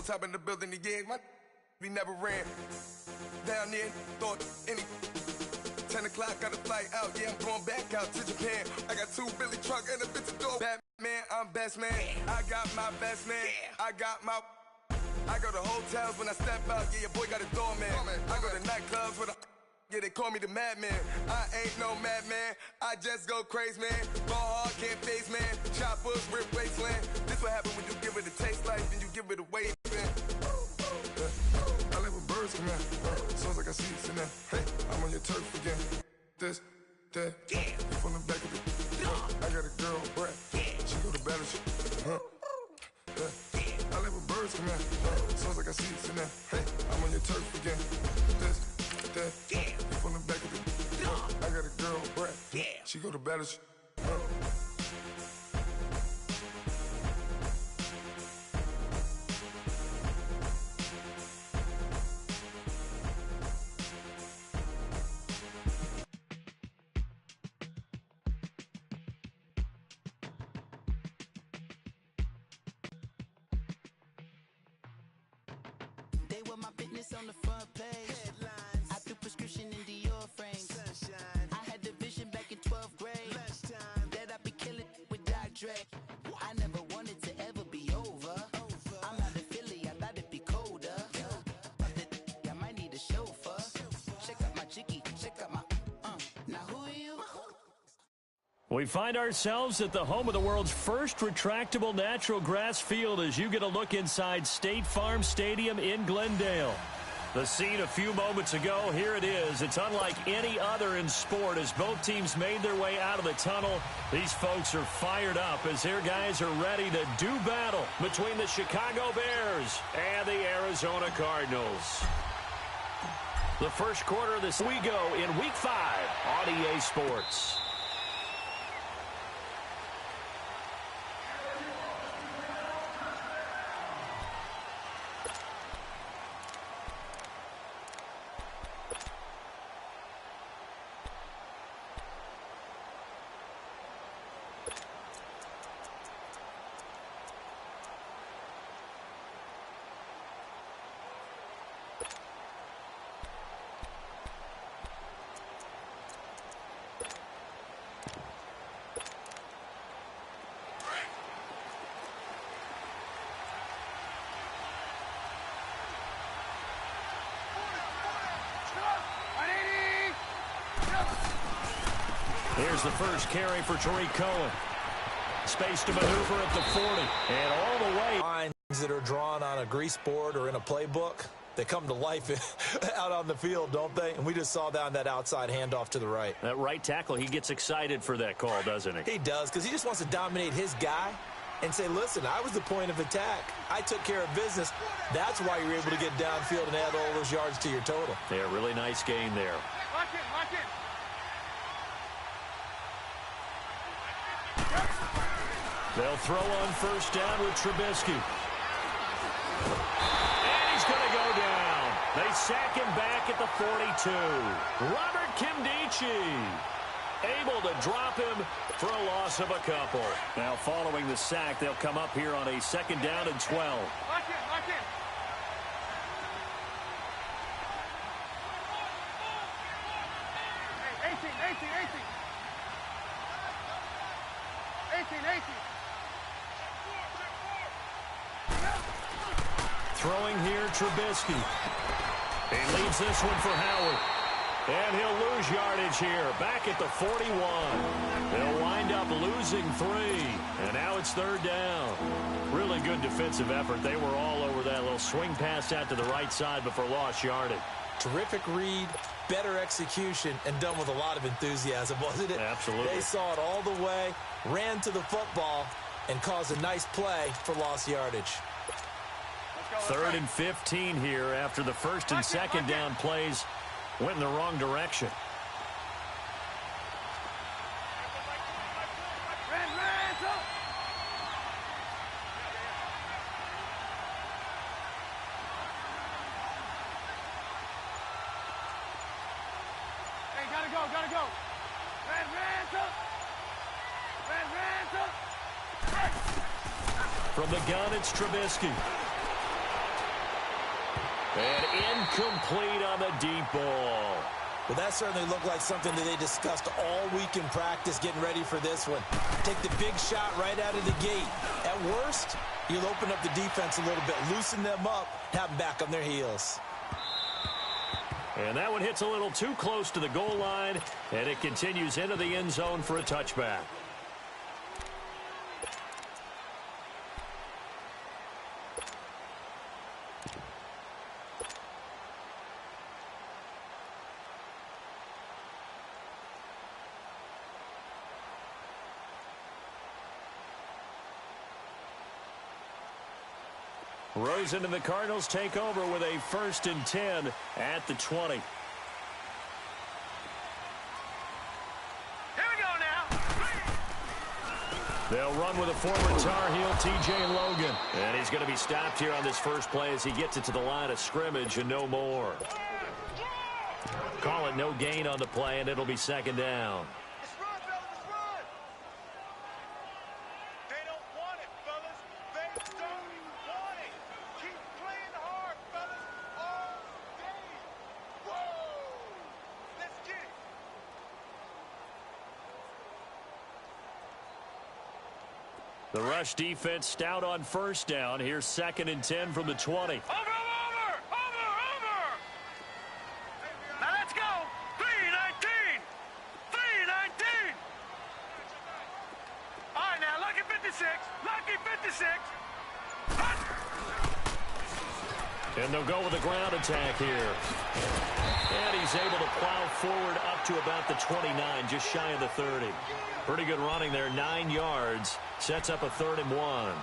on top in the building again. We never ran down there, thought any 10 o'clock, got a flight out, yeah, I'm going back out to Japan. I got 2 Billy truck and a bitch of door. Batman, I'm best man. I got my best man. I go to hotels when I step out, yeah, your boy got a doorman. I go to nightclubs with a, yeah, they call me the madman. I ain't no madman, I just go crazy, man. Ball hard, can't face, man. Choppers, rip wasteland. This what happen when you give it a taste like, then you give it away, man. I live with birds come out, sounds like I see it in there. Hey, I'm on your turf again. This, that, you from the back of it. I got a girl, Brad. She go to battle, I live with birds come out, sounds like I see it in there. Hey, I'm on your turf again. This, that, you from the back of it. I got a girl, Brad. She go to battle, my business on the front page. Headlines. I threw prescription in Dior frames. Sunshine. I had the vision back in 12th grade. Lunchtime. That I'd be killing with Dr. Dre. I never wanted to ever be over. I'm out of Philly, I thought it'd be colder. I might need a chauffeur. Check out my chicky, check out my now who are you? We find ourselves at the home of the world's first retractable natural grass field as you get a look inside State Farm Stadium in Glendale. The scene a few moments ago, here it is. It's unlike any other in sport as both teams made their way out of the tunnel. These folks are fired up as their guys are ready to do battle between the Chicago Bears and the Arizona Cardinals. The first quarter of this we go in Week 5 on EA Sports. Here's the first carry for Tariq Cohen. Space to maneuver at the 40. And all the way. Lines that are drawn on a grease board or in a playbook, they come to life out on the field, don't they? And we just saw that on that outside handoff to the right. That right tackle, he gets excited for that call, doesn't he? He does, because he just wants to dominate his guy and say, listen, I was the point of attack. I took care of business. That's why you're able to get downfield and add all those yards to your total. Yeah, really nice game there. Lock it, lock it. They'll throw on first down with Trubisky. And he's going to go down. They sack him back at the 42. Robert Kimdichie able to drop him for a loss of a couple. Now following the sack, they'll come up here on a second down and 12. Lock it, lock it. Hey, 18. 18. Throwing here, Trubisky. He leaves this one for Howard. And he'll lose yardage here, back at the 41. They'll wind up losing 3. And now it's third down. Really good defensive effort. They were all over that little swing pass out to the right side, but for lost yardage. Terrific read, better execution, and done with a lot of enthusiasm, wasn't it? Absolutely. They saw it all the way, ran to the football, and caused a nice play for lost yardage. Third and 15 here after the first and second down plays went in the wrong direction. Hey, gotta go. From the gun, it's Trubisky. And incomplete on the deep ball. Well, that certainly looked like something that they discussed all week in practice getting ready for this one. Take the big shot right out of the gate. At worst, you'll open up the defense a little bit, loosen them up, have them back on their heels. And that one hits a little too close to the goal line, and it continues into the end zone for a touchback. Rosen and the Cardinals take over with a 1st and 10 at the 20. Here we go now. They'll run with a former Tar Heel, T.J. Logan. And he's going to be stopped here on this first play as he gets it to the line of scrimmage and no more. Call it no gain on the play, and it'll be 2nd down. Let's run, fellas. Let's run. They don't want it, fellas. They don't want it. Keep playing hard, fellas, all day. Whoa! Let's get it. The rush defense stout on 1st down. Here's 2nd and 10 from the 20. Over. Now let's go. 3-19. 3-19. All right, now, lucky 56. Lucky 56. And they'll go with a ground attack here. And he's able to plow forward up to about the 29, just shy of the 30. Pretty good running there, 9 yards. Sets up a 3rd and 1.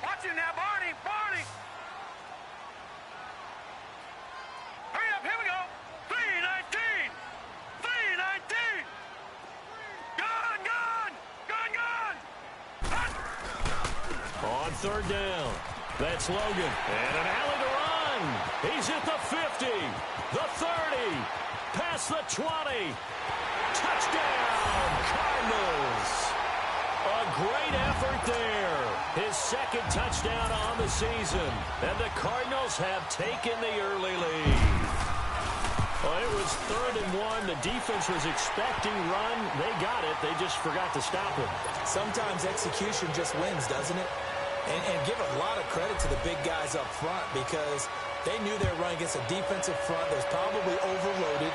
Watch it now, Barney. Hurry up, here we go. 3-19. 3-19. Gone. On 3rd down, that's Logan. And an alley to run. He's at the 50, the 30, past the 20. Touchdown, Cardinals. A great effort there. His 2nd touchdown on the season. And the Cardinals have taken the early lead. Well, it was 3rd and 1. The defense was expecting run. They got it. They just forgot to stop it. Sometimes execution just wins, doesn't it? And give a lot of credit to the big guys up front because they knew they were running against a defensive front that was probably overloaded,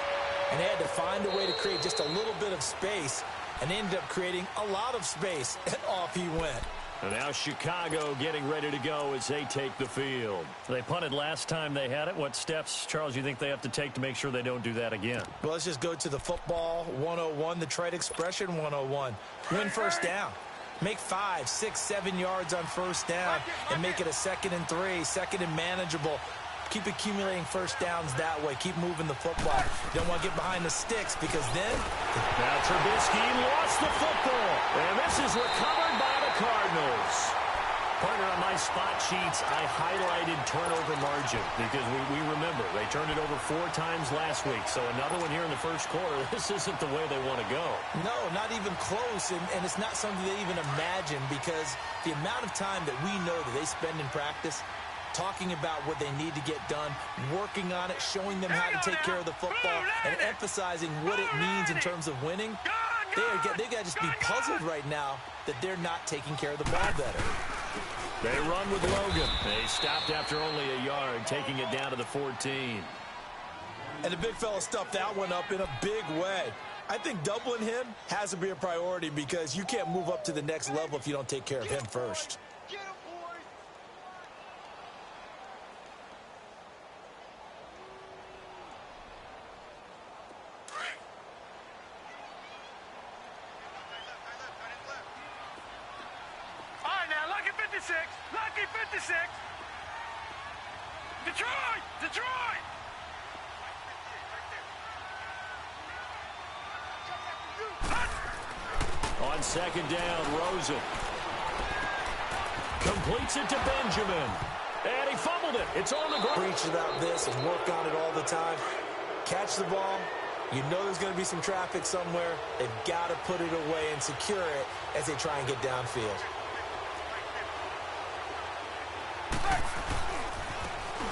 and they had to find a way to create just a little bit of space, and they ended up creating a lot of space, and off he went. And now Chicago getting ready to go as they take the field. They punted last time they had it. What steps, Charles, you think they have to take to make sure they don't do that again? Well, let's just go to the football 101, the trade expression 101. Win 1st down. Make 5, 6, 7 yards on 1st down and make it a 2nd and 3, 2nd and manageable. Keep accumulating 1st downs that way. Keep moving the football. You don't want to get behind the sticks because then... Now Trubisky lost the football. And this is recovered by the Cardinals. Partner, on my spot sheets, I highlighted turnover margin because we remember they turned it over 4 times last week. So another one here in the 1st quarter. This isn't the way they want to go. No, not even close. And it's not something they even imagine because the amount of time that we know that they spend in practice talking about what they need to get done, working on it, showing them how to take care of the football, and emphasizing what it means in terms of winning. They got to just be puzzled right now that they're not taking care of the ball better. They run with Logan. They stopped after only a yard, taking it down to the 14. And the big fella stuffed that one up in a big way. I think doubling him has to be a priority because you can't move up to the next level if you don't take care of him first. Get him, boys. All right, now, lucky 56. Lucky 56. Detroit. On 2nd down, Rosen. Completes it to Benjamin. And he fumbled it. It's on the ground. Preach about this and work on it all the time. Catch the ball. You know there's going to be some traffic somewhere. They've got to put it away and secure it as they try and get downfield.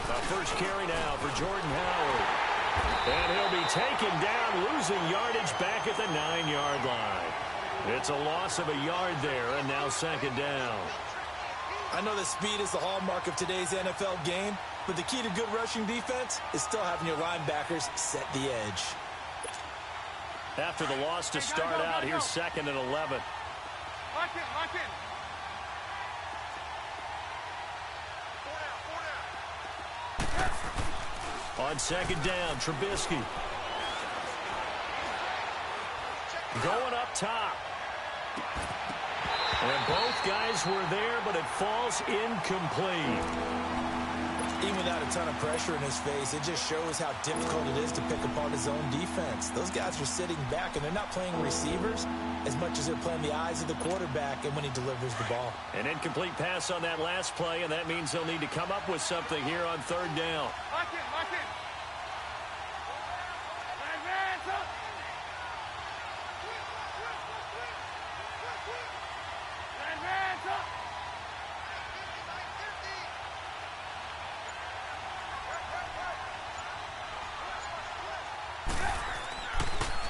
The first carry now for Jordan Howard. And he'll be taken down, losing yardage back at the 9-yard line. It's a loss of a yard there, and now second down. I know that speed is the hallmark of today's NFL game, but the key to good rushing defense is still having your linebackers set the edge. After the loss to start out, here's second and 11. Lock in, lock in. On second down, Trubisky. Going up top. And both guys were there, but it falls incomplete. Even without a ton of pressure in his face, it just shows how difficult it is to pick apart his own defense. Those guys are sitting back, and they're not playing receivers as much as they're playing the eyes of the quarterback and when he delivers the ball. An incomplete pass on that last play, and that means they'll need to come up with something here on third down. Lock in, lock in. Advance up. Advance up.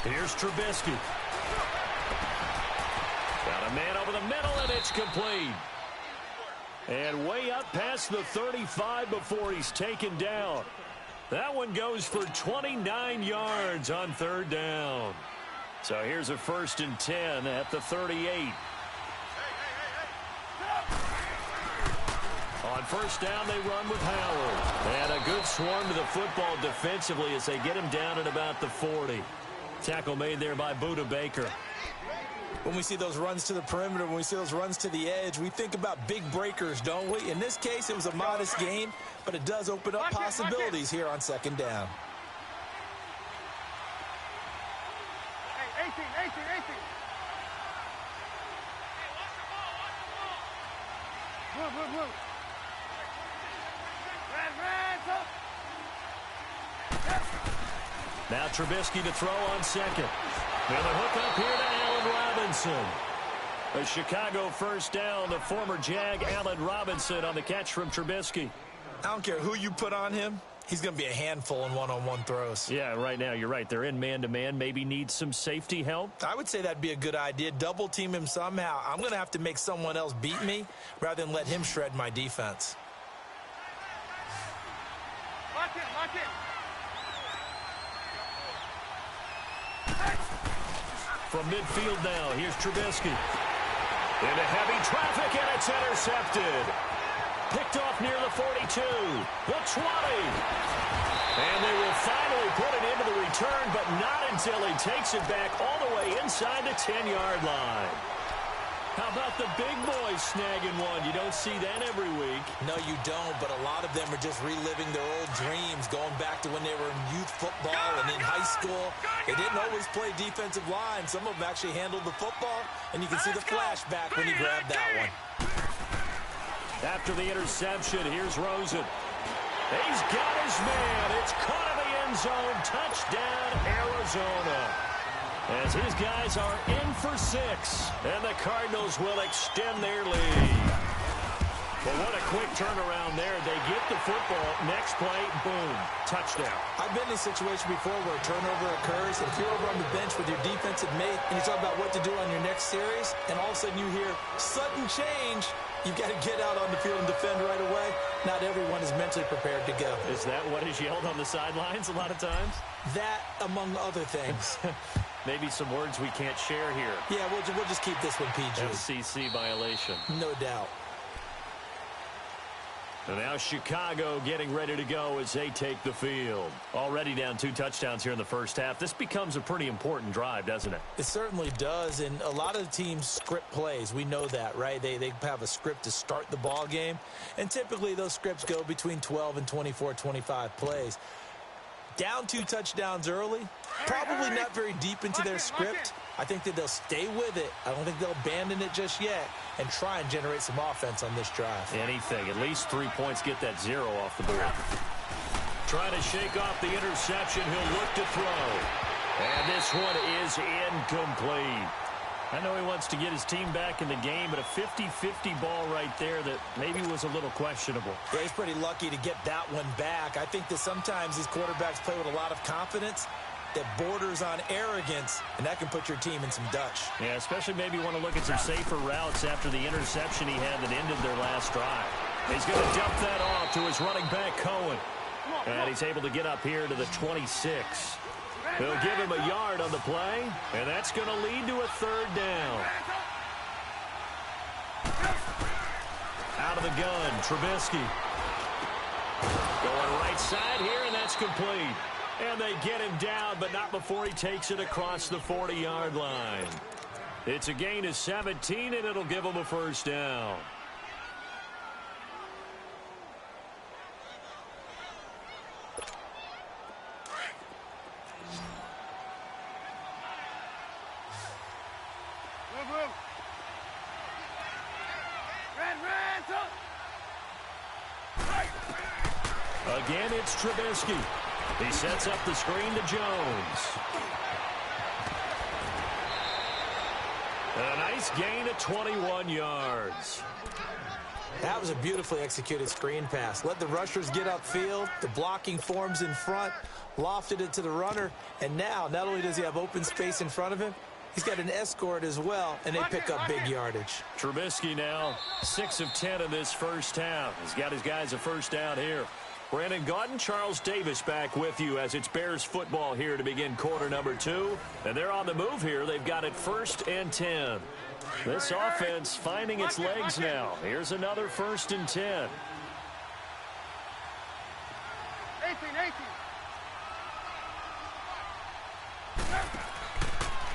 Here's Trubisky. Got a man over the middle, and it's complete. And way up past the 35 before he's taken down. That one goes for 29 yards on third down. So here's a 1st and 10 at the 38. On first down, they run with Howard. And a good swarm to the football defensively as they get him down at about the 40. Tackle made there by Buda Baker. When we see those runs to the perimeter, when we see those runs to the edge, we think about big breakers, don't we? In this case, it was a modest gain, but it does open up possibilities here on second down. Hey, 18. Hey, watch the ball, Blue. Advance up. Now Trubisky to throw on second. Now the hook up here to Allen Robinson. A Chicago first down. The former Jag Allen Robinson on the catch from Trubisky. I don't care who you put on him. He's going to be a handful in one-on-one throws. Yeah, right now you're right. They're in man-to-man. Maybe need some safety help. I would say that'd be a good idea. Double team him somehow. I'm going to have to make someone else beat me rather than let him shred my defense. Lock in. From midfield now, here's Trubisky. Into heavy traffic, and it's intercepted. Picked off near the 42, the 20. And they will finally put it into the return, but not until he takes it back all the way inside the 10-yard line. How about the big boys snagging one? You don't see that every week. No, you don't, but a lot of them are just reliving their old dreams, going back to when they were in youth football and in high school. They didn't always play defensive line. Some of them actually handled the football, and you can see the flashback when he grabbed that one. After the interception, here's Rosen. He's got his man. It's caught in the end zone. Touchdown, Arizona. As his guys are in for 6, and the Cardinals will extend their lead. But what a quick turnaround there. They get the football. Next play, boom, touchdown. I've been in a situation before where a turnover occurs, and if you're over on the bench with your defensive mate, and you talk about what to do on your next series, and all of a sudden you hear sudden change, you've got to get out on the field and defend right away. Not everyone is mentally prepared to go. Is that what is yelled on the sidelines a lot of times? That, among other things. Maybe some words we can't share here. Yeah, we'll just keep this one PG. FCC violation. No doubt. And now Chicago getting ready to go as they take the field. Already down 2 touchdowns here in the first half. This becomes a pretty important drive, doesn't it? It certainly does, and a lot of the teams script plays. We know that, right? They have a script to start the ball game, and typically those scripts go between 12 and 24, 25 plays. Down 2 touchdowns early, probably not very deep into their script, I think that they'll stay with it. I don't think they'll abandon it just yet and try and generate some offense on this drive. Anything. At least 3 points, get that 0 off the board. Trying to shake off the interception. He'll look to throw. And this one is incomplete. I know he wants to get his team back in the game, but a 50-50 ball right there that maybe was a little questionable. Yeah, he's pretty lucky to get that one back. I think that sometimes these quarterbacks play with a lot of confidence that borders on arrogance, and that can put your team in some Dutch. Yeah, especially maybe want to look at some safer routes after the interception he had that ended their last drive. He's going to dump that off to his running back, Cohen. And he's able to get up here to the 26. They'll give him a yard on the play, and that's going to lead to a 3rd down. Out of the gun, Trubisky. Going right side here, and that's complete. And they get him down, but not before he takes it across the 40-yard line. It's a gain of 17, and it'll give him a 1st down. Again, it's Trubisky. He sets up the screen to Jones. A nice gain of 21 yards. That was a beautifully executed screen pass. Let the rushers get upfield. The blocking forms in front. Lofted it to the runner. And now, not only does he have open space in front of him, he's got an escort as well, and they pick up big yardage. Trubisky now 6 of 10 in this first half. He's got his guys a 1st down here. Brandon Gaudin, Charles Davis back with you as it's Bears football here to begin quarter number 2. And they're on the move here. They've got it 1st and 10. This offense finding its legs now. Here's another 1st and 10. 18.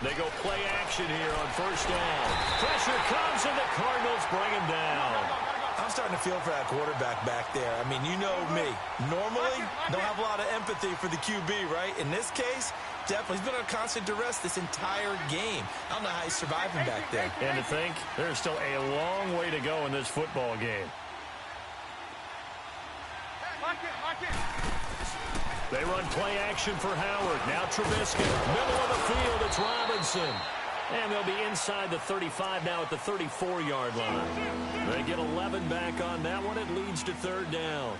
They go play action here on 1st down. Pressure comes and the Cardinals bring him down. I'm starting to feel for that quarterback back there. I mean, you know me. Normally, don't have a lot of empathy for the QB, right? In this case, definitely. He's been on constant duress this entire game. I don't know how he's surviving back there. And to think, there's still a long way to go in this football game. They run play action for Howard. Now Trubisky. Middle of the field, it's Robinson. And they'll be inside the 35 now at the 34-yard line. They get 11 back on that one. It leads to 3rd down.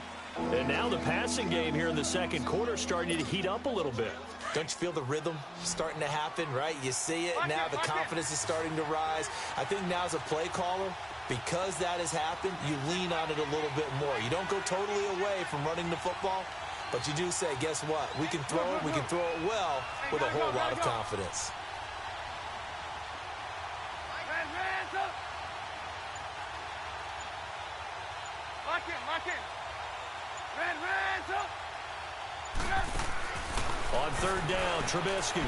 And now the passing game here in the second quarter starting to heat up a little bit. Don't you feel the rhythm starting to happen, right? You see it, now the confidence is starting to rise. I think now as a play caller, because that has happened, you lean on it a little bit more. You don't go totally away from running the football, but you do say, guess what? We can throw it, we can throw it well with a whole lot of confidence. On 3rd down, Trubisky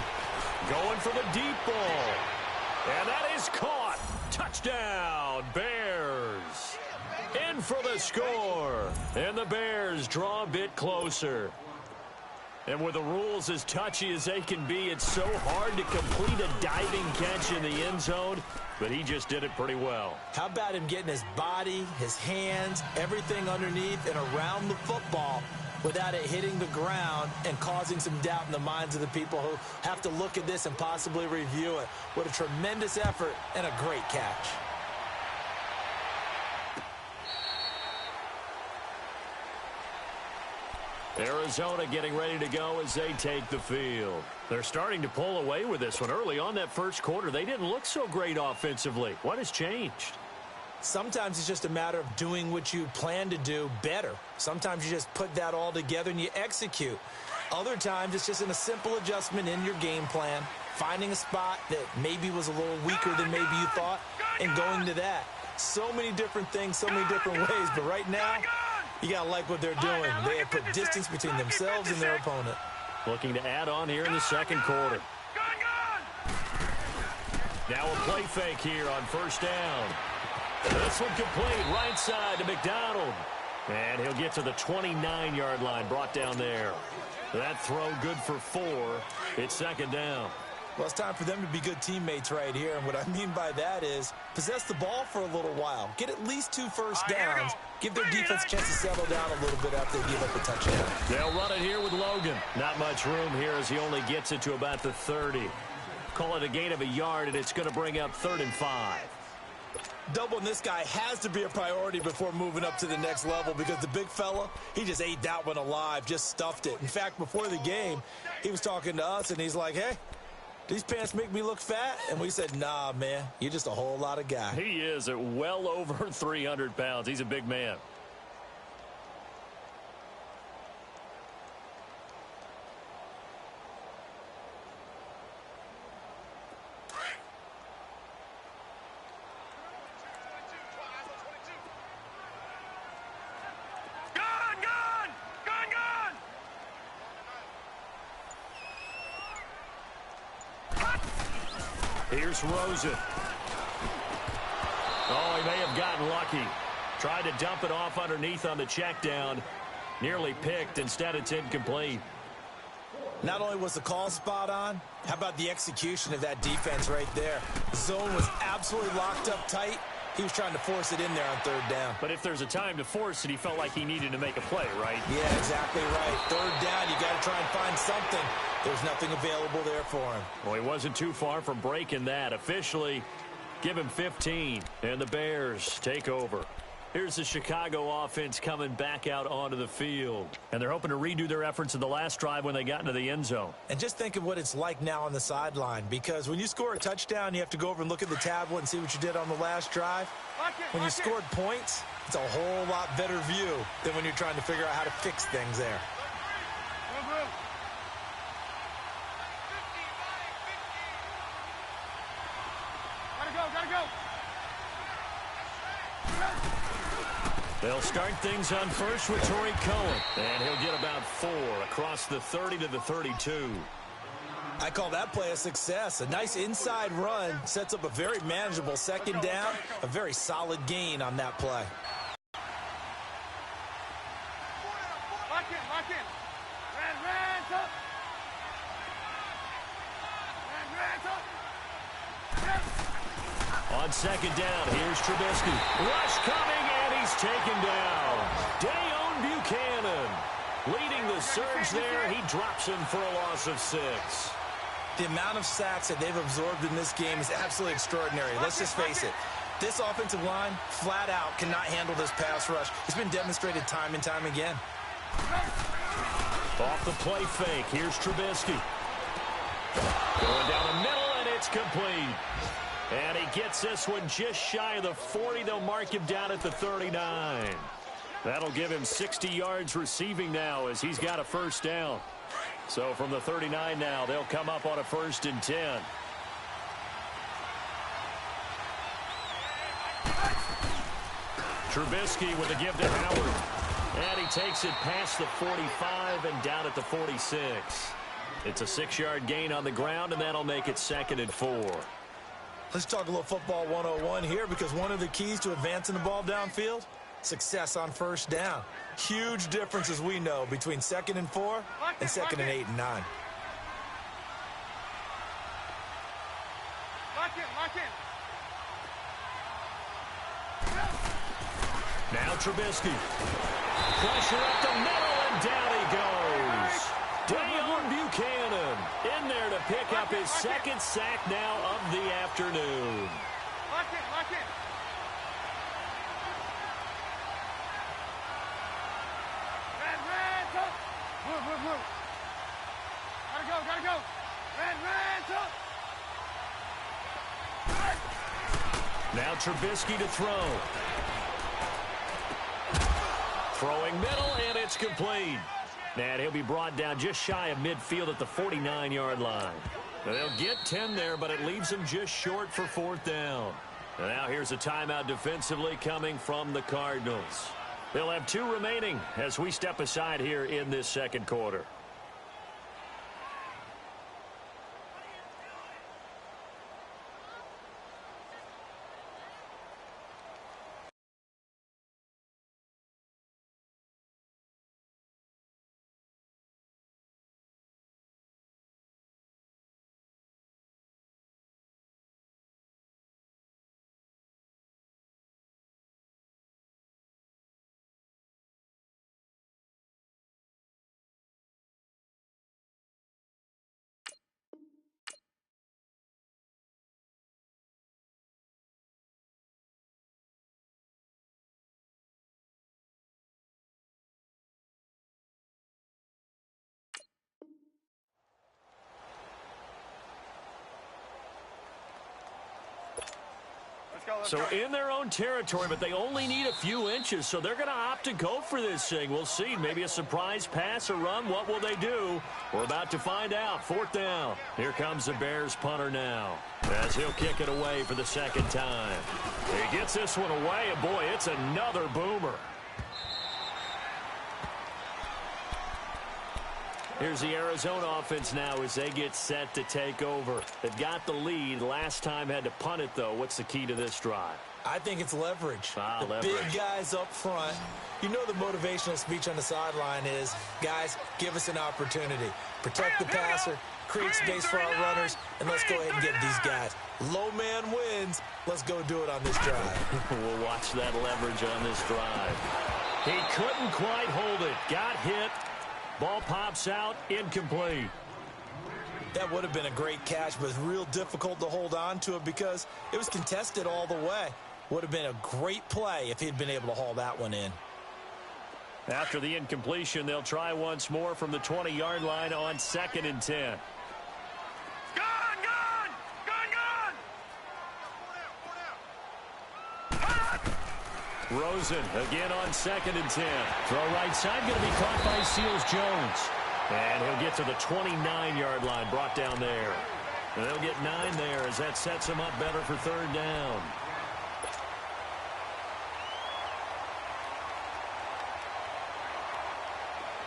going for the deep ball. And that is caught. Touchdown, Bears. In for the score. And the Bears draw a bit closer. And with the rules as touchy as they can be, it's so hard to complete a diving catch in the end zone, but he just did it pretty well. How about him getting his body, his hands, everything underneath and around the football without it hitting the ground and causing some doubt in the minds of the people who have to look at this and possibly review it. What a tremendous effort and a great catch. Arizona getting ready to go as they take the field. They're starting to pull away with this one. Early on that first quarter, they didn't look so great offensively. What has changed? Sometimes it's just a matter of doing what you plan to do better. Sometimes you just put that all together and you execute. Other times it's just in a simple adjustment in your game plan, finding a spot that maybe was a little weaker than maybe you thought, and going to that. So many different things, so many different ways, but right now, you got to like what they're doing. They have put distance between themselves and their opponent. Looking to add on here in the second quarter. Now a play fake here on 1st down. This one complete right side to McDonald. And he'll get to the 29-yard line, brought down there. That throw good for 4. It's 2nd down. Well, it's time for them to be good teammates right here. And what I mean by that is possess the ball for a little while. Get at least 2 first downs. Give their defense a chance to settle down a little bit after they give up a touchdown. They'll run it here with Logan. Not much room here as he only gets it to about the 30. Call it a gain of a yard, and it's going to bring up 3rd and 5. Doubling this guy has to be a priority before moving up to the next level because the big fella, he just ate that one alive, just stuffed it. In fact, before the game, he was talking to us, and he's like, hey, these pants make me look fat? And we said, nah, man, you're just a whole lot of guy. He is at well over 300 pounds. He's a big man. Here's Rosen. Oh, he may have gotten lucky. Tried to dump it off underneath on the check down. Nearly picked. Instead, it's incomplete. Not only was the call spot on, how about the execution of that defense right there? The zone was absolutely locked up tight. He was trying to force it in there on 3rd down. But if there's a time to force it, he felt like he needed to make a play, right? Yeah, exactly right. 3rd down, you got to try and find something. There's nothing available there for him. Well, he wasn't too far from breaking that. Officially, give him 15, and the Bears take over. Here's the Chicago offense coming back out onto the field. And they're hoping to redo their efforts in the last drive when they got into the end zone. And just think of what it's like now on the sideline, because when you score a touchdown, you have to go over and look at the tablet and see what you did on the last drive. When you scored points, it's a whole lot better view than when you're trying to figure out how to fix things there. Gotta go. They'll start things on first with Torrey Cohen. And he'll get about 4 across the 30 to the 32. I call that play a success. A nice inside run sets up a very manageable 2nd down. A very solid gain on that play. Lock in. Ran up. On 2nd down, here's Trubisky. Rush coming, and he's taken down. Dayon Buchanan leading the surge there. He drops him for a loss of 6. The amount of sacks that they've absorbed in this game is absolutely extraordinary. Let's just face it. This offensive line, flat out, cannot handle this pass rush. It's been demonstrated time and time again. Off the play fake, here's Trubisky. Going down the middle, and it's complete. And he gets this one just shy of the 40. They'll mark him down at the 39. That'll give him 60 yards receiving now as he's got a 1st down. So from the 39 now, they'll come up on a 1st and 10. Trubisky with a give to Howard. And he takes it past the 45 and down at the 46. It's a 6-yard gain on the ground, and that'll make it 2nd and 4. Let's talk a little football 101 here, because one of the keys to advancing the ball downfield, success on 1st down. Huge difference, as we know, between 2nd and 4 and 2nd and 8 and 9. Lock in. Now Trubisky. Pressure up the middle, and down he goes. Dayon Buchanan in there to pick up his 2nd sack now of the afternoon. Lock in. Ran up. Move. Gotta go. Ran up. Now Trubisky to throw. Throwing middle, and it's complete. And he'll be brought down just shy of midfield at the 49-yard line. They'll get 10 there, but it leaves them just short for 4th down. And now here's a timeout defensively coming from the Cardinals. They'll have 2 remaining as we step aside here in this 2nd quarter. So in their own territory, but they only need a few inches, so they're going to opt to go for this thing. We'll see. Maybe a surprise pass or run. What will they do? We're about to find out. 4th down. Here comes the Bears punter now, as he'll kick it away for the second time. He gets this one away, and boy, it's another boomer. Here's the Arizona offense now as they get set to take over. They've got the lead. Last time had to punt it, though. What's the key to this drive? I think it's leverage. Leverage. Big guys up front. You know the motivational speech on the sideline is, guys, give us an opportunity. Protect the passer, create space for our runners, and let's go ahead and get these guys. Low man wins. Let's go do it on this drive. We'll watch that leverage on this drive. He couldn't quite hold it. Got hit. Ball pops out, incomplete. That would have been a great catch, but real difficult to hold on to it because it was contested all the way. Would have been a great play if he'd been able to haul that one in. After the incompletion, they'll try once more from the 20-yard line on 2nd and 10. Rosen again on 2nd and 10. Throw right side, going to be caught by Seals-Jones. And he'll get to the 29-yard line, brought down there. And they'll get 9 there as that sets him up better for 3rd down.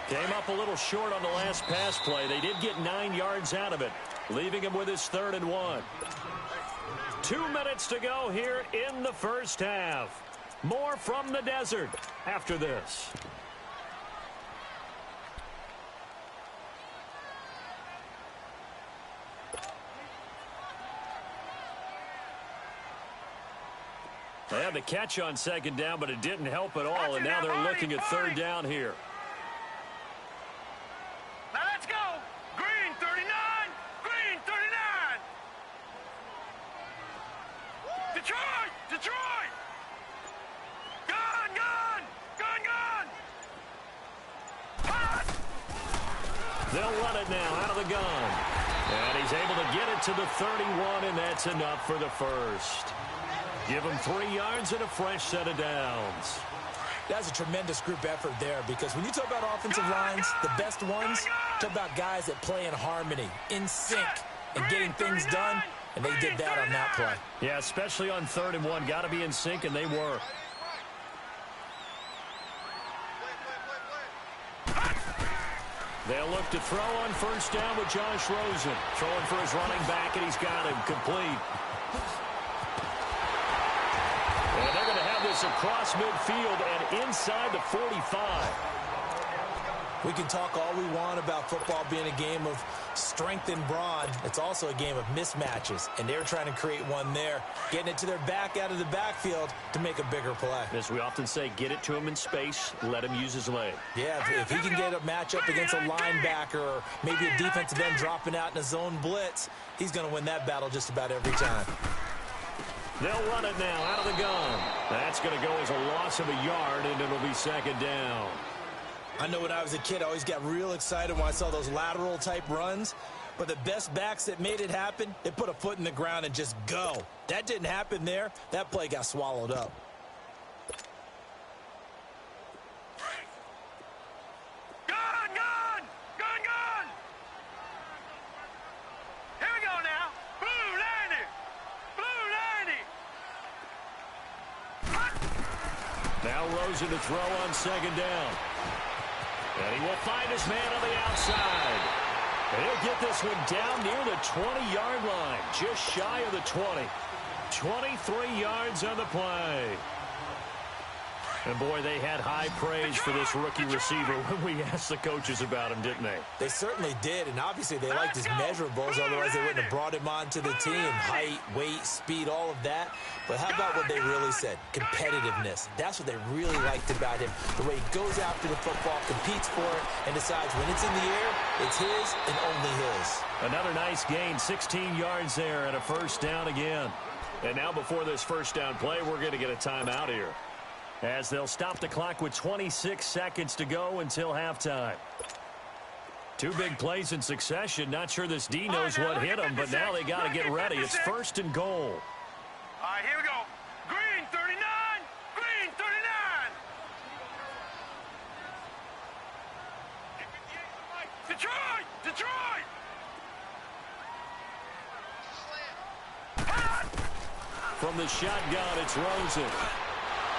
Came up a little short on the last pass play. They did get 9 yards out of it, leaving him with his 3rd and 1. 2 minutes to go here in the first half. More from the desert after this. They had the catch on 2nd down, but it didn't help at all, and now they're looking at 3rd down here. Now let's go. Green 39. Green 39. Detroit. Detroit. They'll run it now out of the gun. And he's able to get it to the 31, and that's enough for the first. Give him 3 yards and a fresh set of downs. That's a tremendous group effort there because when you talk about offensive lines, the best ones, talk about guys that play in harmony, in sync, and getting things done, and they did that on that play. Yeah, especially on 3rd and 1. Got to be in sync, and they were. They'll look to throw on 1st down with Josh Rosen. Throwing for his running back, and he's got him complete. And they're going to have this across midfield and inside the 45. We can talk all we want about football being a game of strength and brawn. It's also a game of mismatches, and they're trying to create one there, getting it to their back out of the backfield to make a bigger play. As we often say, get it to him in space, let him use his leg. Yeah, if he can get a matchup against a linebacker or maybe a defensive end dropping out in a zone blitz, he's going to win that battle just about every time. They'll run it now out of the gun. That's going to go as a loss of a yard, and it'll be 2nd down. I know when I was a kid, I always got real excited when I saw those lateral-type runs. But the best backs that made it happen, they put a foot in the ground and just go. That didn't happen there. That play got swallowed up. Gun, gun! Gun, gun! Here we go now. Blue 90. Blue 90. Now Rosen to throw on 2nd down. And he will find his man on the outside. And he'll get this one down near the 20-yard line, just shy of the 20. 23 yards on the play. And, boy, they had high praise for this rookie receiver when we asked the coaches about him, didn't they? They certainly did, and obviously they liked his measurables, otherwise they wouldn't have brought him onto the team. Height, weight, speed, all of that. But how about what they really said? Competitiveness. That's what they really liked about him. The way he goes after the football, competes for it, and decides when it's in the air, it's his and only his. Another nice gain, 16 yards there, and a 1st down again. And now before this 1st down play, we're going to get a timeout here, as they'll stop the clock with 26 seconds to go until halftime. 2 big plays in succession. Not sure this D knows what hit him, but now they got to get ready. It's 1st and goal. All right, here we go. From the shotgun, it's Rosen.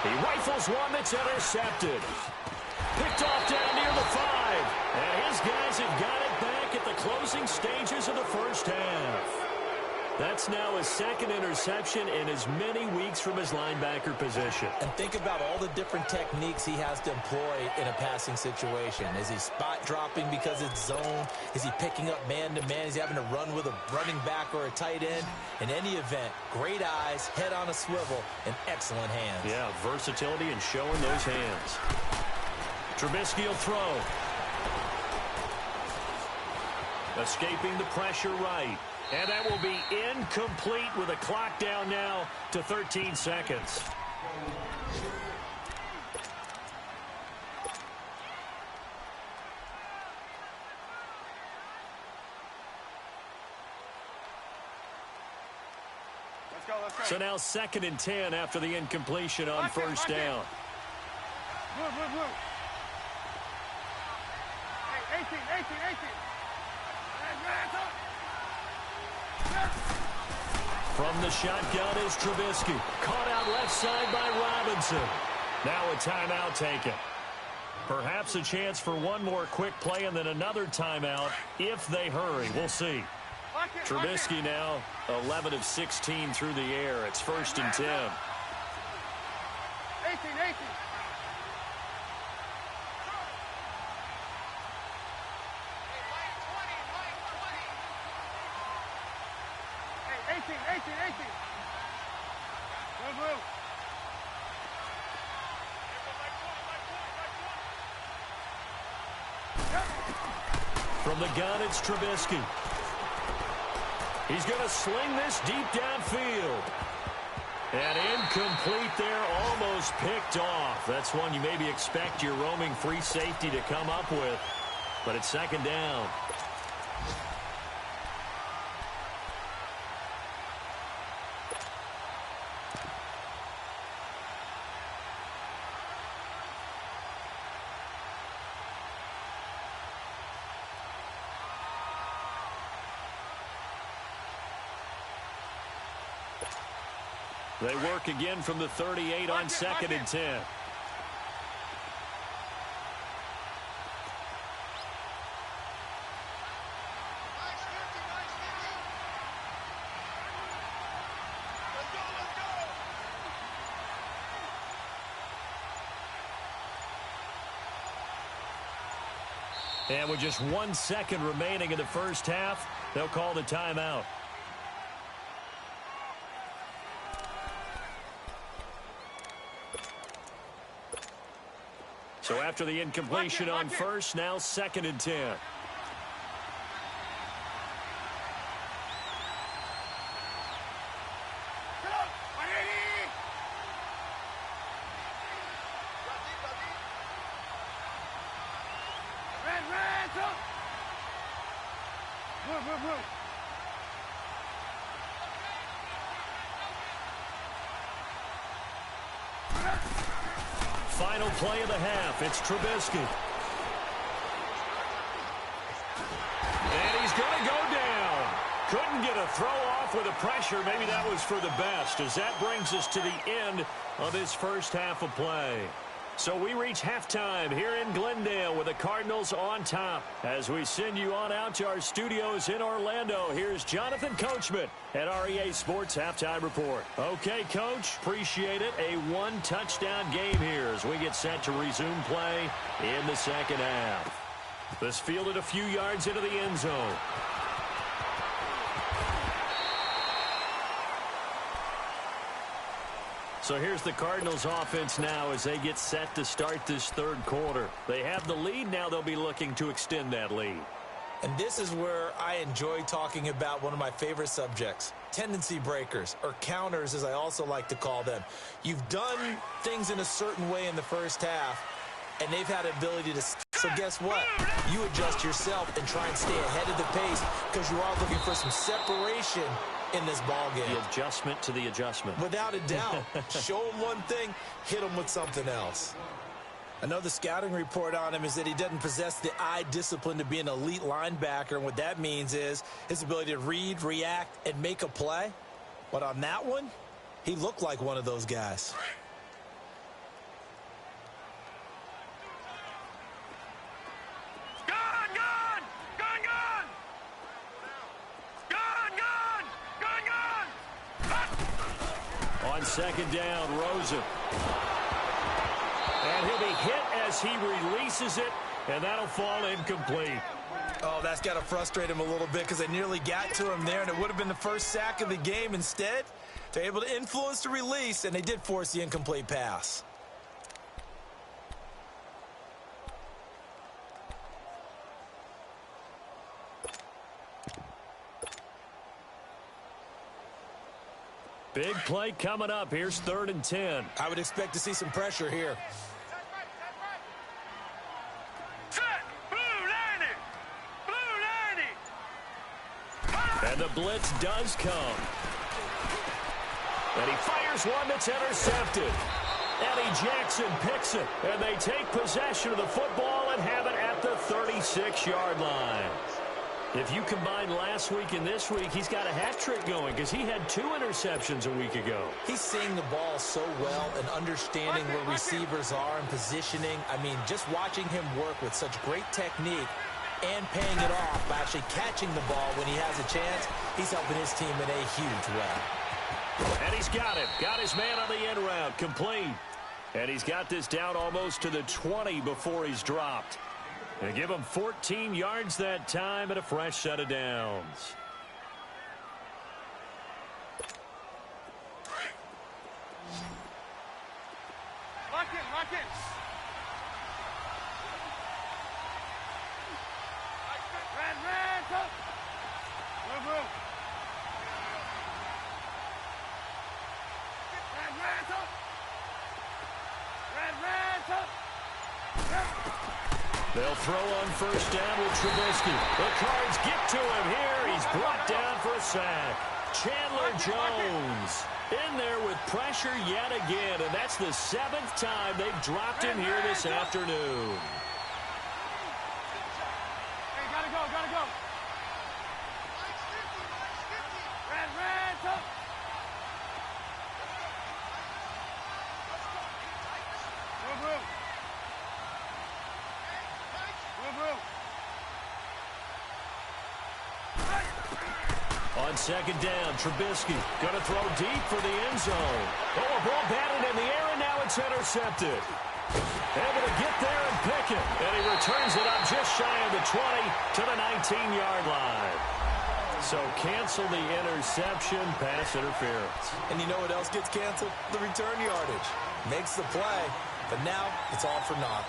He rifles one that's intercepted. Picked off down near the 5. And his guys have got it back at the closing stages of the first half. That's now his second interception in as many weeks from his linebacker position. And think about all the different techniques he has to employ in a passing situation. Is he spot dropping because it's zone? Is he picking up man-to-man? Is he having to run with a running back or a tight end? In any event, great eyes, head on a swivel, and excellent hands. Yeah, versatility and showing those hands. Trubisky will throw. Escaping the pressure right. And that will be incomplete with a clock down now to 13 seconds. Let's go, let's go. So now 2nd and 10 after the incompletion on first down. Move, move, move. Hey, 18. Hands up. From the shotgun is Trubisky. Caught out left side by Robinson. Now a timeout taken. Perhaps a chance for one more quick play and then another timeout if they hurry. We'll see. Trubisky now 11 of 16 through the air. It's 1st and 10. 18. Move. From the gun, it's Trubisky. He's going to sling this deep downfield. And incomplete there, almost picked off. That's one you maybe expect your roaming free safety to come up with. But it's 2nd down. They work again from the 38 on 2nd and 10. And with just 1 second remaining in the first half, they'll call the timeout. So after the incompletion on first, now 2nd and 10. Move. Final play of the half. It's Trubisky. And he's going to go down. Couldn't get a throw off with the pressure. Maybe that was for the best, as that brings us to the end of this first half of play. So we reach halftime here in Glendale with the Cardinals on top. As we send you on out to our studios in Orlando, here's Jonathan Coachman at REA Sports Halftime Report. Okay, Coach, appreciate it. A one-touchdown game here as we get set to resume play in the second half. This fielded a few yards into the end zone. So here's the Cardinals offense now as they get set to start this third quarter. They have the lead. Now they'll be looking to extend that lead. And this is where I enjoy talking about one of my favorite subjects, tendency breakers, or counters as I also like to call them. You've done things in a certain way in the first half, and they've had the ability to... So guess what? You adjust yourself and try and stay ahead of the pace because you are looking for some separation in this ball game. The adjustment to the adjustment. Without a doubt. Show him one thing, hit him with something else. Another scouting report on him is that he doesn't possess the eye discipline to be an elite linebacker, and what that means is his ability to read, react, and make a play. But on that one, He looked like one of those guys. On second down, Rosen. And he'll be hit as he releases it, and that'll fall incomplete. Oh, that's got to frustrate him a little bit because they nearly got to him there, and it would have been the first sack of the game. Instead, they're able to influence the release, and they did force the incomplete pass. Big play coming up. Here's 3rd and 10. I would expect to see some pressure here. And the blitz does come. And he fires one that's intercepted. Eddie Jackson picks it. And they take possession of the football and have it at the 36-yard line. If you combine last week and this week, he's got a hat trick going because he had 2 interceptions a week ago. He's seeing the ball so well and understanding where receivers are and positioning. I mean, just watching him work with such great technique and paying it off by actually catching the ball when he has a chance, he's helping his team in a huge way. And he's got him. Got his man on the end route. Complete. And he's got this down almost to the 20 before he's dropped. They give him 14 yards that time and a fresh set of downs. Lock in, lock in. Ran, go. Move. Ran, go. They'll throw on first down with Trubisky. The Cards get to him here. He's brought down for a sack. Chandler Jones in there with pressure yet again, and that's the 7th time they've dropped him here this afternoon. Hey, gotta go. Ran, go. Move. On second down, Trubisky going to throw deep for the end zone. Oh, a ball batted in the air, and now it's intercepted. Able to get there and pick it. And he returns it up just shy of the 20 to the 19-yard line. So cancel the interception, pass interference. And you know what else gets canceled? The return yardage. Makes the play, but now it's all for naught.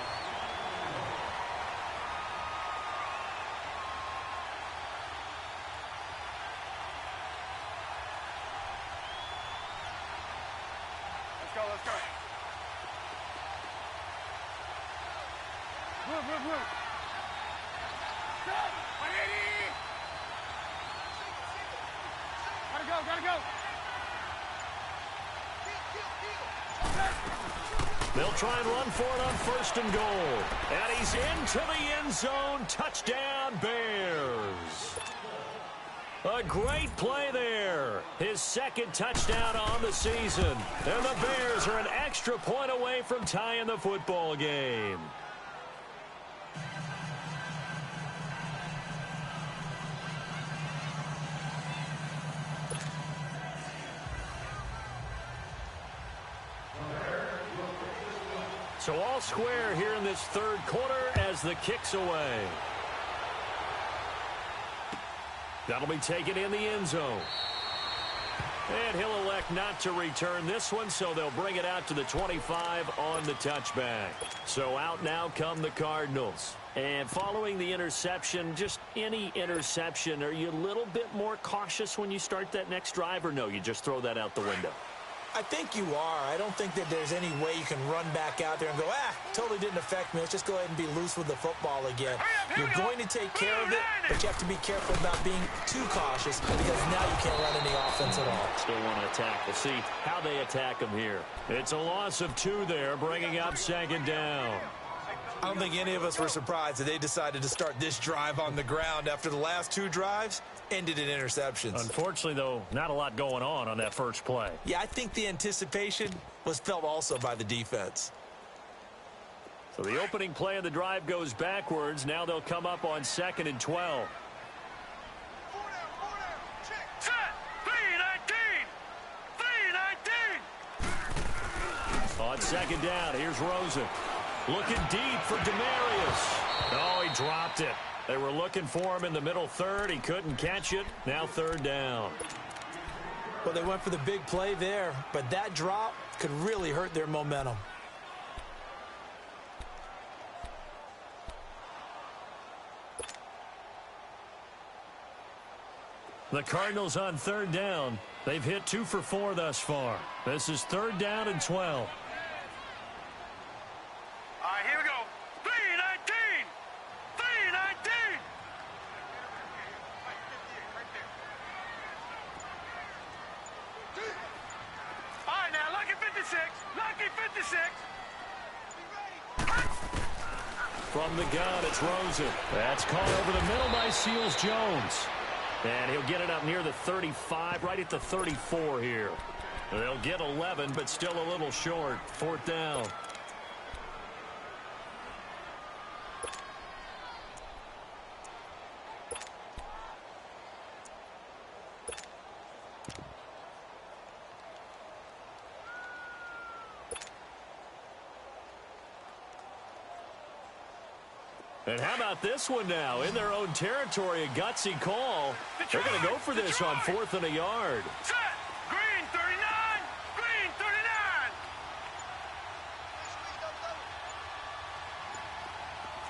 Let's go. Move. Stop! 180! Gotta go. They'll try and run for it on 1st and goal. And he's into the end zone. Touchdown, Bears. A great play there. His 2nd touchdown on the season. And the Bears are an extra point away from tying the football game. So all square here in this 3rd quarter as the kick's away. That'll be taken in the end zone. And he'll elect not to return this one, so they'll bring it out to the 25 on the touchback. So out now come the Cardinals. And following the interception, just any interception, are you a little bit more cautious when you start that next drive, or no, you just throw that out the window? I think you are. I don't think that there's any way you can run back out there and go, totally didn't affect me. Let's just go ahead and be loose with the football again. You're going to take care of it, but you have to be careful about being too cautious because now you can't run any offense at all. Still want to attack. We'll see how they attack them here. It's a loss of 2 there, bringing up 2nd down. I don't think any of us were surprised that they decided to start this drive on the ground after the last two drives ended in interceptions. Unfortunately, though, not a lot going on that first play. Yeah, I think the anticipation was felt also by the defense. So the opening play of the drive goes backwards. Now they'll come up on 2nd and 12. Set. 3-19. 3-19. On 2nd down, here's Rosen. Looking deep for Demarius. Oh, he dropped it. They were looking for him in the middle third. He couldn't catch it. Now 3rd down. Well, they went for the big play there, but that drop could really hurt their momentum. The Cardinals on 3rd down. They've hit 2 for 4 thus far. This is 3rd down and 12. All right, here we go. 3-19. 3-19. All right, now, lucky 56. Lucky 56. From the gun, it's Rosen. That's caught over the middle by Seals-Jones. And he'll get it up near the 35, right at the 34 here. They'll get 11, but still a little short. 4th down. And how about this one now? In their own territory, a gutsy call. They're going to go for this on 4th and a yard. Set. Green 39. Green 39.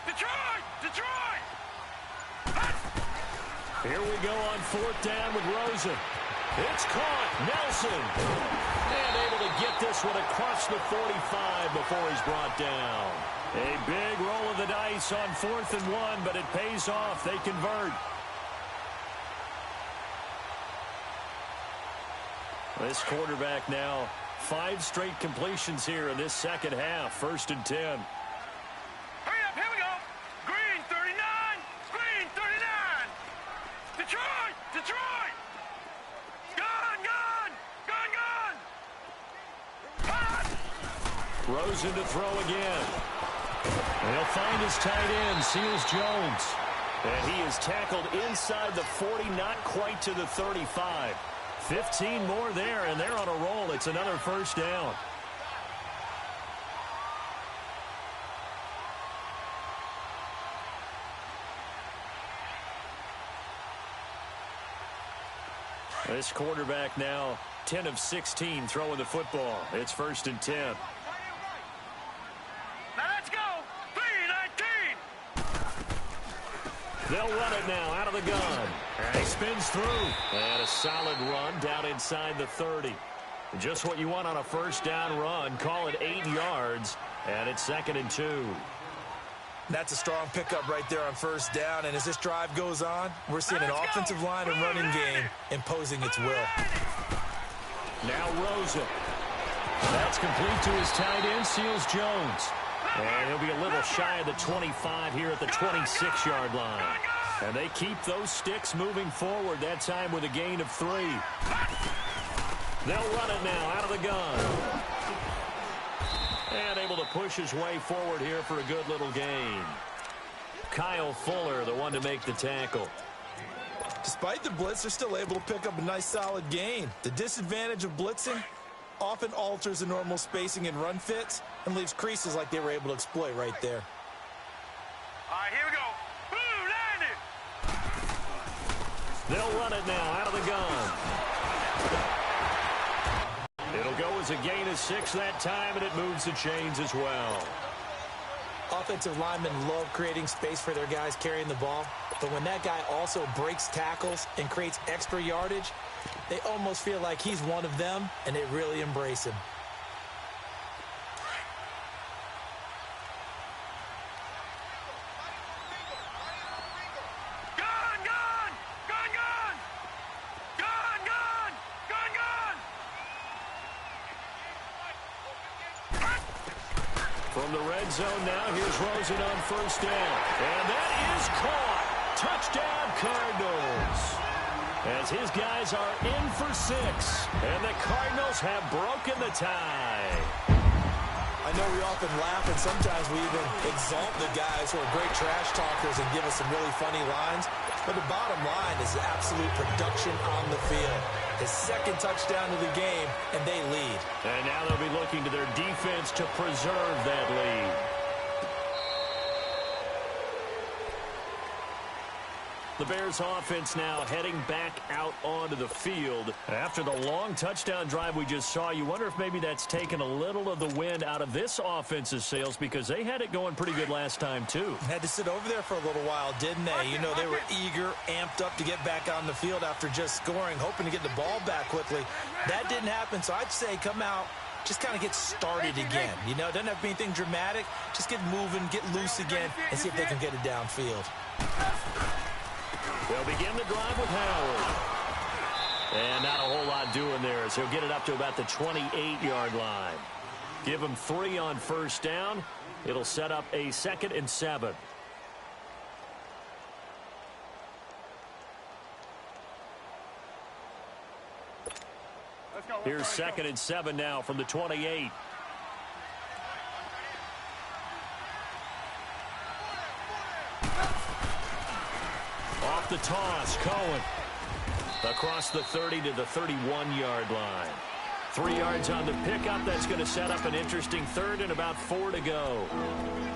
Detroit. Detroit. Here we go on 4th down with Rosen. It's caught. Nelson. And able to get this one across the 45 before he's brought down. A big roll of the dice on 4th and 1, but it pays off. They convert. This quarterback now 5 straight completions here in this second half. 1st and 10. Hurry up, here we go. Green 39. Green 39. Detroit. Detroit. Gun, gun. Gun, gun. Rosen to throw again. He'll find his tight end, Seals-Jones. And he is tackled inside the 40, not quite to the 35. 15 more there, and they're on a roll. It's another 1st down. This quarterback now 10 of 16 throwing the football. It's 1st and 10. Now let's go. 3-19. They'll run it now out of the gun. And he spins through. And a solid run down inside the 30. Just what you want on a 1st down run. Call it 8 yards. And it's 2nd and 2. That's a strong pickup right there on 1st down. And as this drive goes on, we're seeing an offensive line and running game imposing its will. Now Rosen. That's complete to his tight end, Seals-Jones. And he'll be a little shy of the 25 here at the 26-yard line. And they keep those sticks moving forward, that time with a gain of 3. They'll run it now out of the gun. And able to push his way forward here for a good little gain. Kyle Fuller, the one to make the tackle. Despite the blitz, they're still able to pick up a nice solid gain. The disadvantage of blitzing often alters the normal spacing and run fits and leaves creases like they were able to exploit right there. All right, here we go. Boom, landed. They'll run it now out of the gun. It'll go as a gain of 6 that time, and it moves the chains as well. Offensive linemen love creating space for their guys carrying the ball, but when that guy also breaks tackles and creates extra yardage, they almost feel like he's one of them, and they really embrace him. From the red zone now, here's Rosen on first down. And that is caught. Touchdown, Cardinals. As his guys are in for 6. And the Cardinals have broken the tie. I know we often laugh, and sometimes we even exalt the guys who are great trash talkers and give us some really funny lines. But the bottom line is the absolute production on the field. His second touchdown of the game, and they lead. And now they'll be looking to their defense to preserve that lead. The Bears offense now heading back out onto the field. After the long touchdown drive we just saw, you wonder if maybe that's taken a little of the wind out of this offense's sails, because they had it going pretty good last time too. Had to sit over there for a little while, didn't they? You know, they were eager, amped up to get back on the field after just scoring, hoping to get the ball back quickly. That didn't happen, so I'd say come out, just kind of get started again. You know, it doesn't have to be anything dramatic. Just get moving, get loose again, and see if they can get it downfield. They'll begin the drive with Howard. And not a whole lot doing there, as he'll get it up to about the 28-yard line. Give him 3 on first down. It'll set up a 2nd and 7. Here's 2nd and 7 now from the 28. Off the toss, Cohen. Across the 30 to the 31-yard line. 3 yards on the pickup. That's going to set up an interesting 3rd and about 4 to go.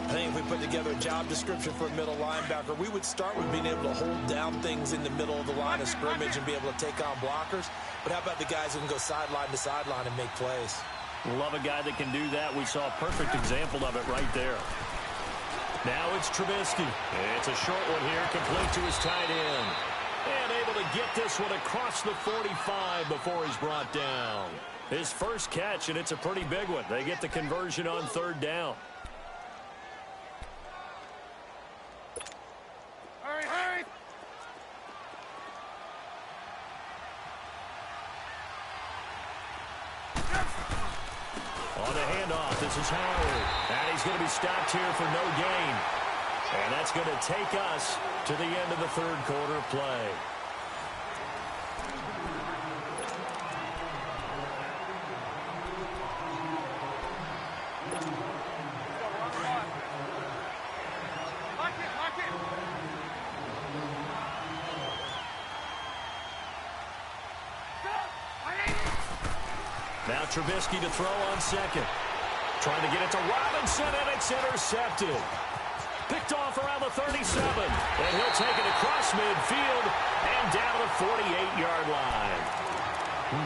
I think if we put together a job description for a middle linebacker, we would start with being able to hold down things in the middle of the line of scrimmage and be able to take on blockers. But how about the guys who can go sideline to sideline and make plays? Love a guy that can do that. We saw a perfect example of it right there. Now it's Trubisky. It's a short one here, complete to his tight end. And able to get this one across the 45 before he's brought down. His first catch, and it's a pretty big one. They get the conversion on 3rd down. Hurry, hurry! On the handoff, this is Howard. And he's going to be stopped here for no gain. And that's going to take us to the end of the 3rd quarter play. Now Trubisky to throw on 2nd. Trying to get it to Robinson, and it's intercepted. Picked off around the 37. And he'll take it across midfield and down to the 48-yard line.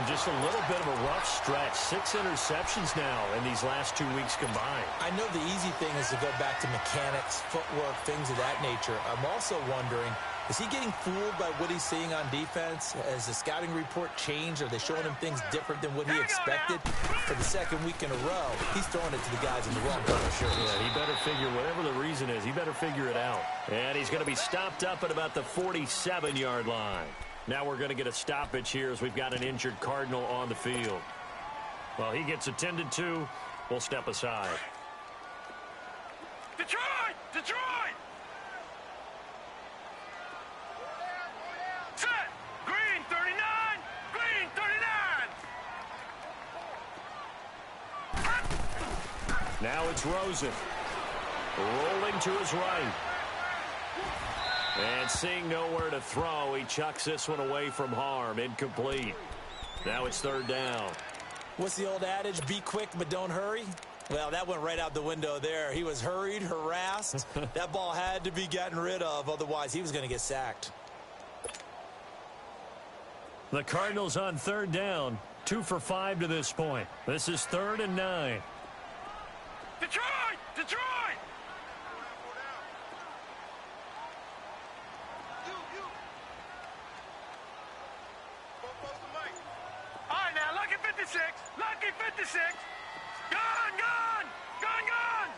Just a little bit of a rough stretch. 6 interceptions now in these last 2 weeks combined. I know the easy thing is to go back to mechanics, footwork, things of that nature. I'm also wondering, is he getting fooled by what he's seeing on defense? Has the scouting report changed? Are they showing him things different than what he expected? For the 2nd week in a row, he's throwing it to the guys in the wrong color shirt. Yeah, he better figure, whatever the reason is, he better figure it out. And he's going to be stopped up at about the 47-yard line. Now we're going to get a stoppage here as we've got an injured Cardinal on the field. Well, he gets attended to. We'll step aside. Detroit! Detroit! Set! Green 39! Green 39! Now it's Rosen. Rolling to his right. And seeing nowhere to throw, he chucks this one away from harm. Incomplete. Now it's 3rd down. What's the old adage? Be quick, but don't hurry? Well, that went right out the window there. He was hurried, harassed. That ball had to be gotten rid of. Otherwise, he was going to get sacked. The Cardinals on 3rd down. 2 for 5 to this point. This is 3rd and 9. Detroit! Detroit! All right, now, lucky 56. Lucky 56. Gone, gone. Gone, gone.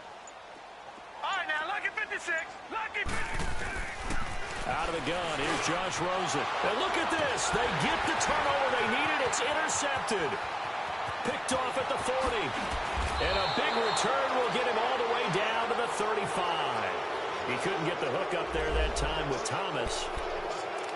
All right, now, lucky 56. Lucky 56. Out of the gun, here's Josh Rosen. And look at this. They get the turnover they needed. It's intercepted. Picked off at the 40. And a big return will get him all the way He couldn't get the hook up there that time with Thomas.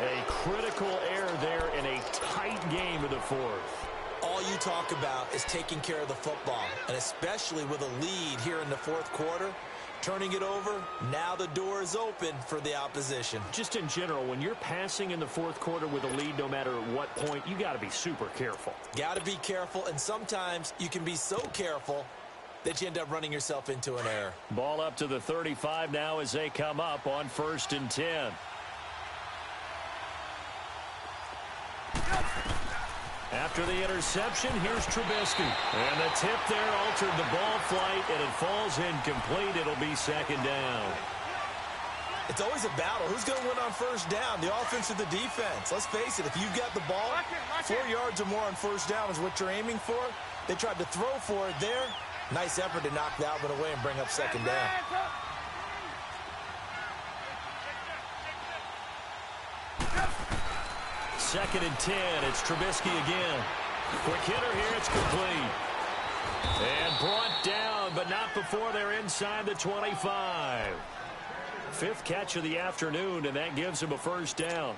A critical error there in a tight game of the fourth. All you talk about is taking care of the football, and especially with a lead here in the fourth quarter, turning it over, now the door is open for the opposition. Just in general, when you're passing in the fourth quarter with a lead, no matter at what point, you got to be super careful. Got to be careful, and sometimes you can be so careful that you end up running yourself into an error. Ball up to the 35 now as they come up on 1st and 10. After the interception, here's Trubisky. And the tip there altered the ball flight, and it falls incomplete. It'll be 2nd down. It's always a battle. Who's going to win on 1st down, the offense or the defense? Let's face it, if you've got the ball, 4 yards or more on 1st down is what you're aiming for. They tried to throw for it there. Nice effort to knock that one away and bring up 2nd down. Second and 10. It's Trubisky again. Quick hitter here. It's complete. And brought down, but not before they're inside the 25. 5th catch of the afternoon, and that gives him a 1st down.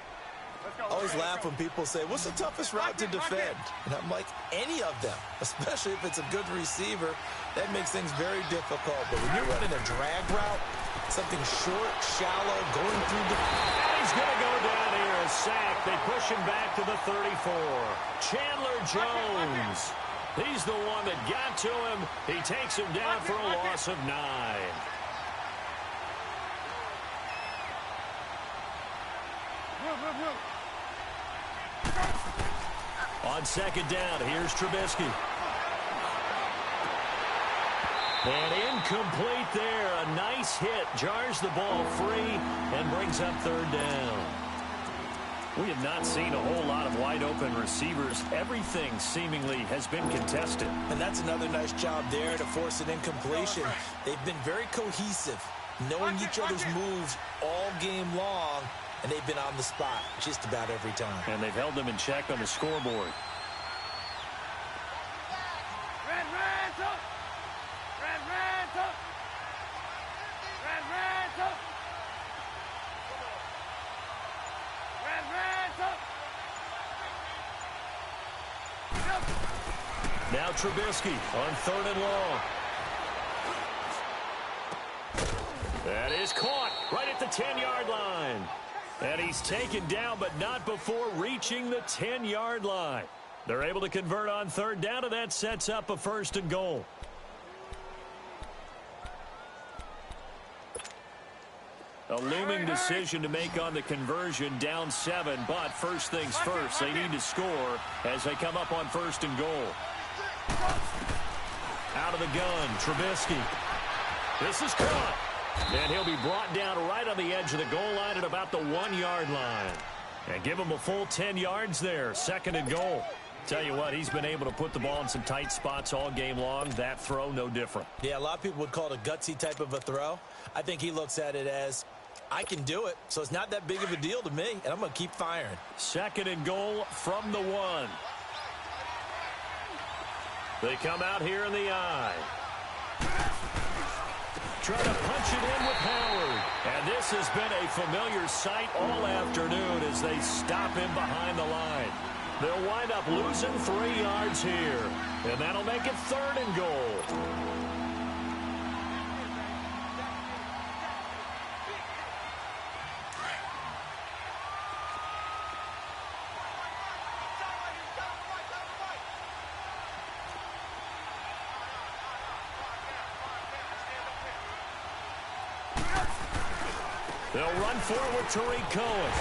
I always laugh when people say, what's the toughest route to defend? And I'm like, any of them, especially if it's a good receiver. That makes things very difficult. But when you're running a drag route, something short, shallow, going through the... And he's going to go down here, a sack. They push him back to the 34. Chandler Jones. He's the one that got to him. He takes him down for a loss of 9. On 2nd down, here's Trubisky. And incomplete there. A nice hit. Jars the ball free and brings up 3rd down. We have not seen a whole lot of wide-open receivers. Everything seemingly has been contested. And that's another nice job there to force an incompletion. They've been very cohesive, knowing each other's moves all game long, and they've been on the spot just about every time. And they've held them in check on the scoreboard. Now Trubisky on 3rd and long. That is caught right at the 10-yard line. And he's taken down, but not before reaching the 10-yard line. They're able to convert on 3rd down, and that sets up a 1st and goal. A looming decision to make on the conversion, down 7, but first things first, they need to score as they come up on 1st and goal. Out of the gun, Trubisky. This is caught. And he'll be brought down right on the edge of the goal line at about the 1-yard line. And give him a full 10 yards there, 2nd and goal. Tell you what, he's been able to put the ball in some tight spots all game long. That throw, no different. Yeah, a lot of people would call it a gutsy type of a throw. I think he looks at it as, I can do it, so it's not that big of a deal to me, and I'm going to keep firing. 2nd and goal from the 1. They come out here in the eye. Try to punch it in with Howard. And this has been a familiar sight all afternoon as they stop him behind the line. They'll wind up losing 3 yards here. And that'll make it 3rd and goal. They'll run forward Tariq Cohen.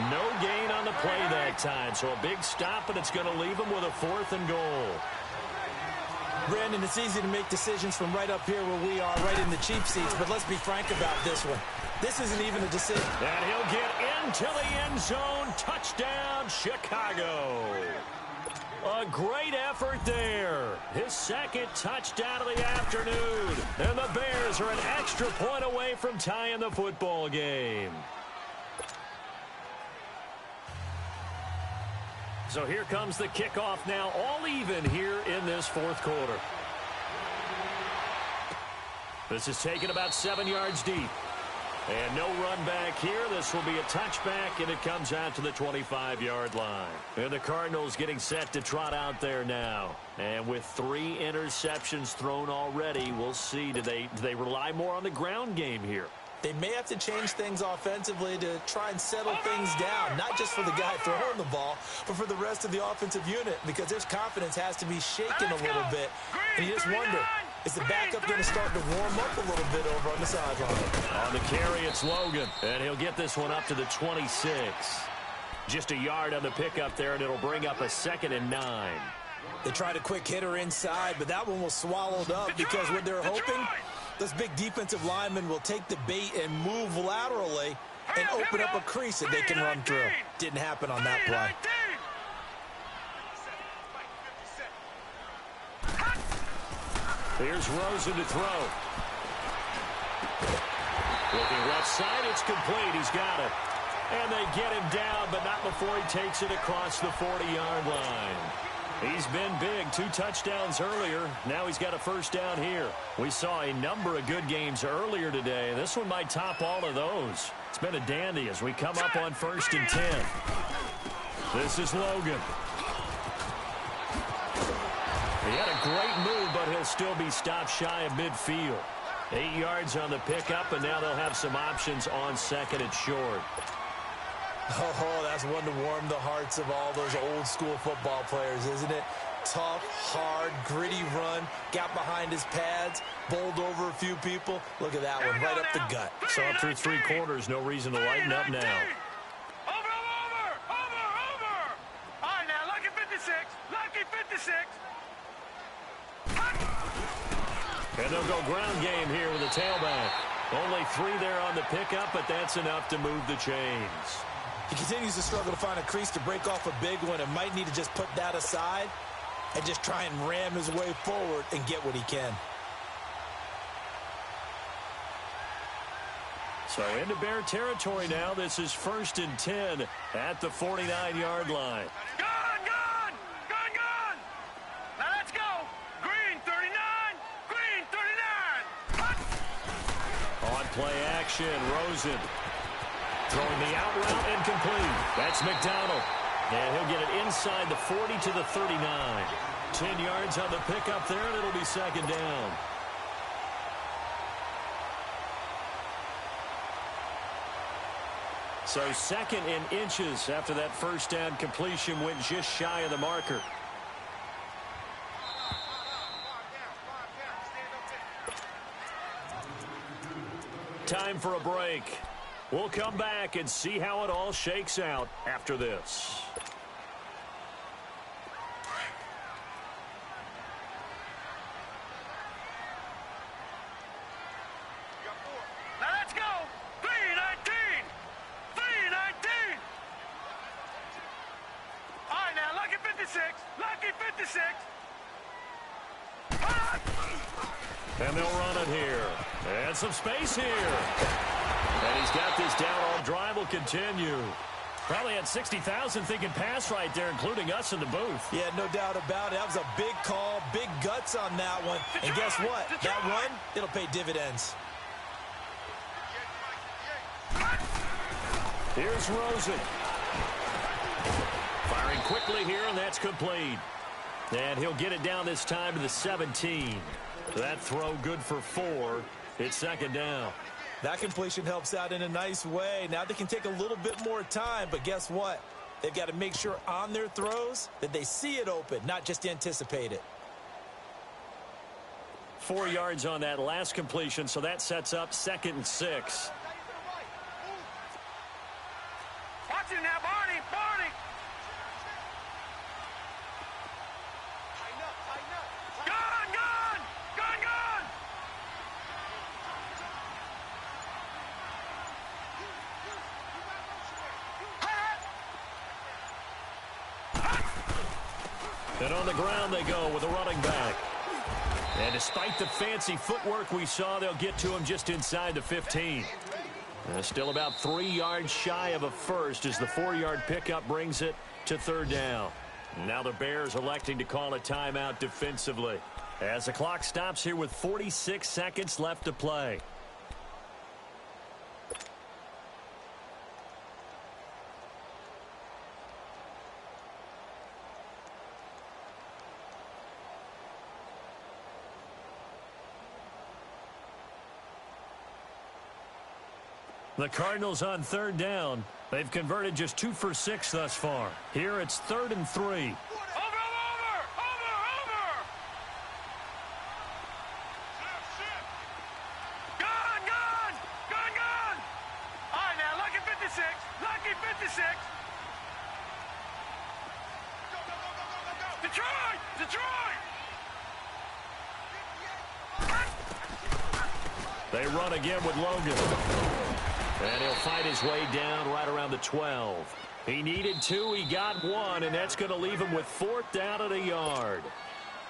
No gain on the play that time, so a big stop, and it's going to leave them with a 4th and goal. Brandon, it's easy to make decisions from right up here where we are, right in the cheap seats, but let's be frank about this one. This isn't even a decision. And he'll get into the end zone. Touchdown, Chicago. A great effort there. His 2nd touchdown of the afternoon. And the Bears are an extra point away from tying the football game. So here comes the kickoff now, all even here in this 4th quarter. This is taken about 7 yards deep. And no run back here. This will be a touchback, and it comes out to the 25-yard line. And the Cardinals getting set to trot out there now. And with 3 interceptions thrown already, we'll see. Do they rely more on the ground game here? They may have to change things offensively to try and settle things down, not just for the guy throwing the ball, but for the rest of the offensive unit, because their confidence has to be shaken a little bit. And you just wonder, is the backup going to start to warm up a little bit over on the sideline? On the carry, it's Logan, and he'll get this one up to the 26. Just a yard on the pickup there, and it'll bring up a 2nd and 9. They tried a quick hitter inside, but that one was swallowed up because what they're hoping, this big defensive lineman will take the bait and move laterally and open up a crease that they can run through. Didn't happen on that play. Here's Rosen to throw. Looking left side, it's complete. He's got it. And they get him down, but not before he takes it across the 40-yard line. He's been big. 2 touchdowns earlier. Now he's got a first down here. We saw a number of good games earlier today. This one might top all of those. It's been a dandy as we come up on 1st and 10. This is Logan. He had a great move, but he'll still be stopped shy of midfield. 8 yards on the pickup, and now they'll have some options on 2nd and short. Oh, that's one to warm the hearts of all those old-school football players, isn't it? Tough, hard, gritty run, got behind his pads, bowled over a few people. Look at that one, right up the gut. So up through 3 quarters, no reason to lighten up now. Over. All right, now, lucky 56. Lucky 56. And they'll go ground game here with a tailback. Only 3 there on the pickup, but that's enough to move the chains. He continues to struggle to find a crease to break off a big one and might need to just put that aside and just try and ram his way forward and get what he can. So into Bear territory now. This is 1st and 10 at the 49-yard line. Gone! Now let's go. Green 39. Green 39. On play action, Rosen. Throwing the out route and complete. That's McDonald. And he'll get it inside the 40 to the 39. 10 yards on the pickup there, and it'll be 2nd down. So 2nd and inches after that first down completion went just shy of the marker. Time for a break. We'll come back and see how it all shakes out after this. Now let's go. 319. 319. All right, now, lucky 56. Lucky 56. And they'll run it here. And some space here. And he's got this down. All drive will continue. Probably had 60,000 thinking pass right there, including us in the booth. Yeah, no doubt about it. That was a big call, big guts on that one. And guess what? That run, it'll pay dividends. Here's Rosen. Firing quickly here, and that's complete. And he'll get it down this time to the 17. That throw good for 4. It's 2nd down. That completion helps out in a nice way. Now they can take a little bit more time, but guess what? They've got to make sure on their throws that they see it open, not just anticipate it. 4 yards on that last completion, so that sets up 2nd and 6. Watch it now, Barney. Gone. And on the ground they go with a running back. And despite the fancy footwork we saw, they'll get to him just inside the 15. Still about 3 yards shy of a first as the 4-yard pickup brings it to 3rd down. Now the Bears electing to call a timeout defensively. As the clock stops here with 46 seconds left to play. The Cardinals on third down. They've converted just 2 for 6 thus far. Here it's 3rd and 3. Over! Gone! All right, now, lucky 56. Lucky 56. Go. Detroit! They run again with Logan. And he'll fight his way down right around the 12. He needed 2, he got 1, and that's going to leave him with 4th down at a yard.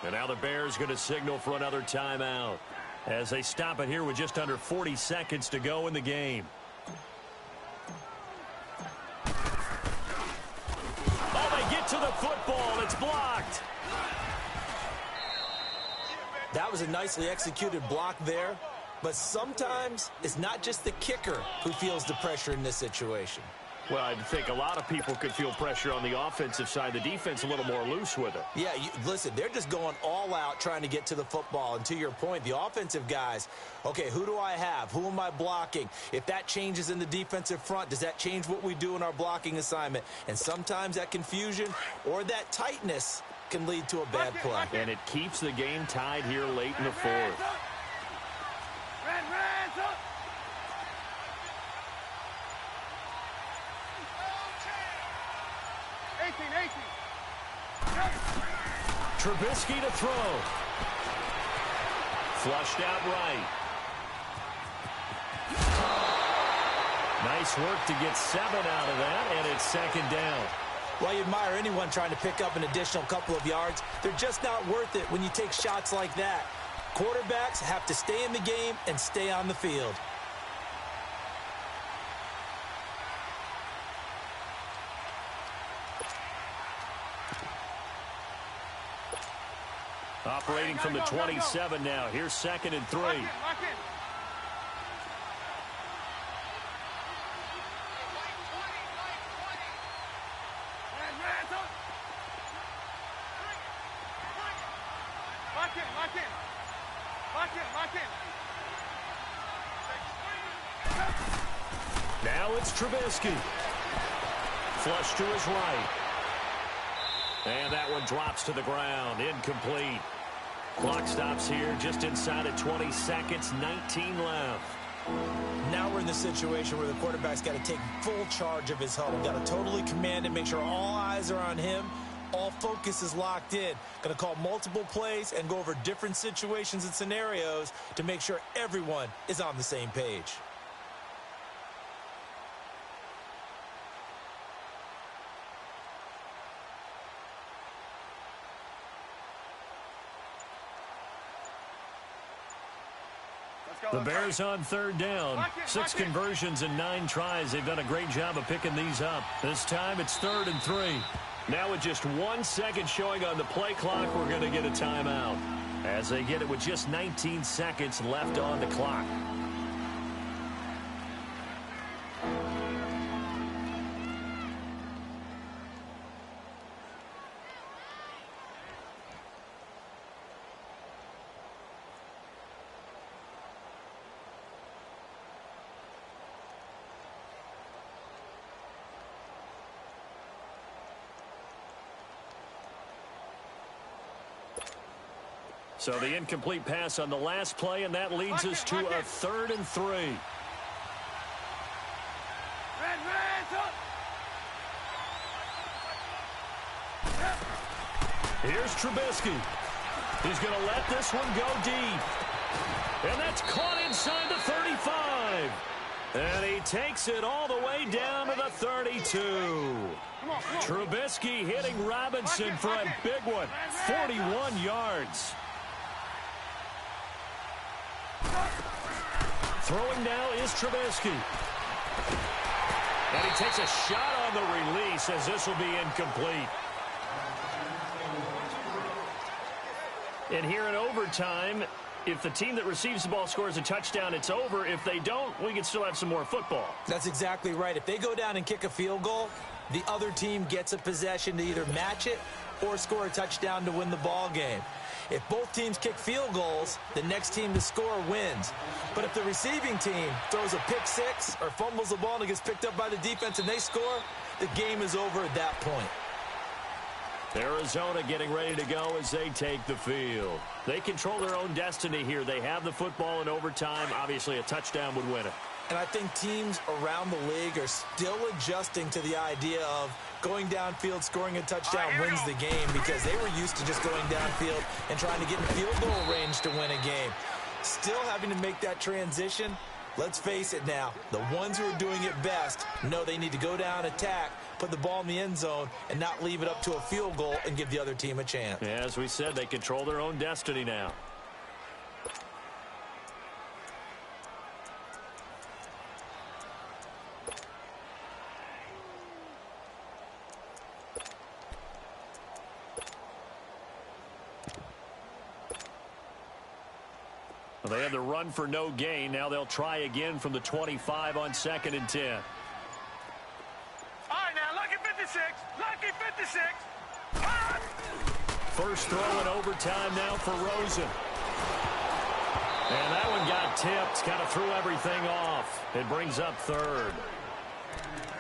And now the Bears going to signal for another timeout as they stop it here with just under 40 seconds to go in the game. Oh, they get to the football. It's blocked. That was a nicely executed block there. But sometimes it's not just the kicker who feels the pressure in this situation. Well, I think a lot of people could feel pressure on the offensive side. The defense a little more loose with it. Yeah, listen, they're just going all out trying to get to the football. And to your point, the offensive guys, okay, who do I have? Who am I blocking? If that changes in the defensive front, does that change what we do in our blocking assignment? And sometimes that confusion or that tightness can lead to a bad play. And it keeps the game tied here late in the 4th. Rands up! Trubisky to throw. Flushed out right. Nice work to get 7 out of that, and it's 2nd down. Well, you admire anyone trying to pick up an additional couple of yards. They're just not worth it when you take shots like that. Quarterbacks have to stay in the game and stay on the field. Operating from the 27 now. Here's 2nd and 3. Lock in. Now it's Trubisky. Flush to his right. And that one drops to the ground. Incomplete. Clock stops here just inside of 20 seconds. 19 left. Now we're in the situation where the quarterback's got to take full charge of his huddle. Got to totally command it, make sure all eyes are on him. All focus is locked in. Going to call multiple plays and go over different situations and scenarios to make sure everyone is on the same page. The Bears on 3rd down. 6 conversions and 9 tries. They've done a great job of picking these up. This time it's 3rd and 3. Now with just 1 second showing on the play clock, we're going to get a timeout. As they get it with just 19 seconds left on the clock. So the incomplete pass on the last play, and that leads us to a 3rd and 3. Here's Trubisky. He's going to let this one go deep. And that's caught inside the 35. And he takes it all the way down to the 32. Trubisky hitting Robinson for a big one. 41 yards. Throwing now is Trubisky. And he takes a shot on the release as this will be incomplete. And here in overtime, if the team that receives the ball scores a touchdown, it's over. If they don't, we can still have some more football. That's exactly right. If they go down and kick a field goal, the other team gets a possession to either match it or score a touchdown to win the ball game. If both teams kick field goals, the next team to score wins. But if the receiving team throws a pick six or fumbles the ball and it gets picked up by the defense and they score, the game is over at that point. Arizona getting ready to go as they take the field. They control their own destiny here. They have the football in overtime. Obviously, a touchdown would win it. And I think teams around the league are still adjusting to the idea of going downfield, scoring a touchdown wins the game, because they were used to just going downfield and trying to get in field goal range to win a game. Still having to make that transition. Let's face it now, the ones who are doing it best know they need to go down, attack, put the ball in the end zone, and not leave it up to a field goal and give the other team a chance. Yeah, as we said, they control their own destiny now. Well, they had the run for no gain. Now they'll try again from the 25 on 2nd and 10. All right, now, lucky 56. Lucky 56. Ah! First throw in overtime now for Rosen. And that one got tipped. Kind of threw everything off. It brings up 3rd.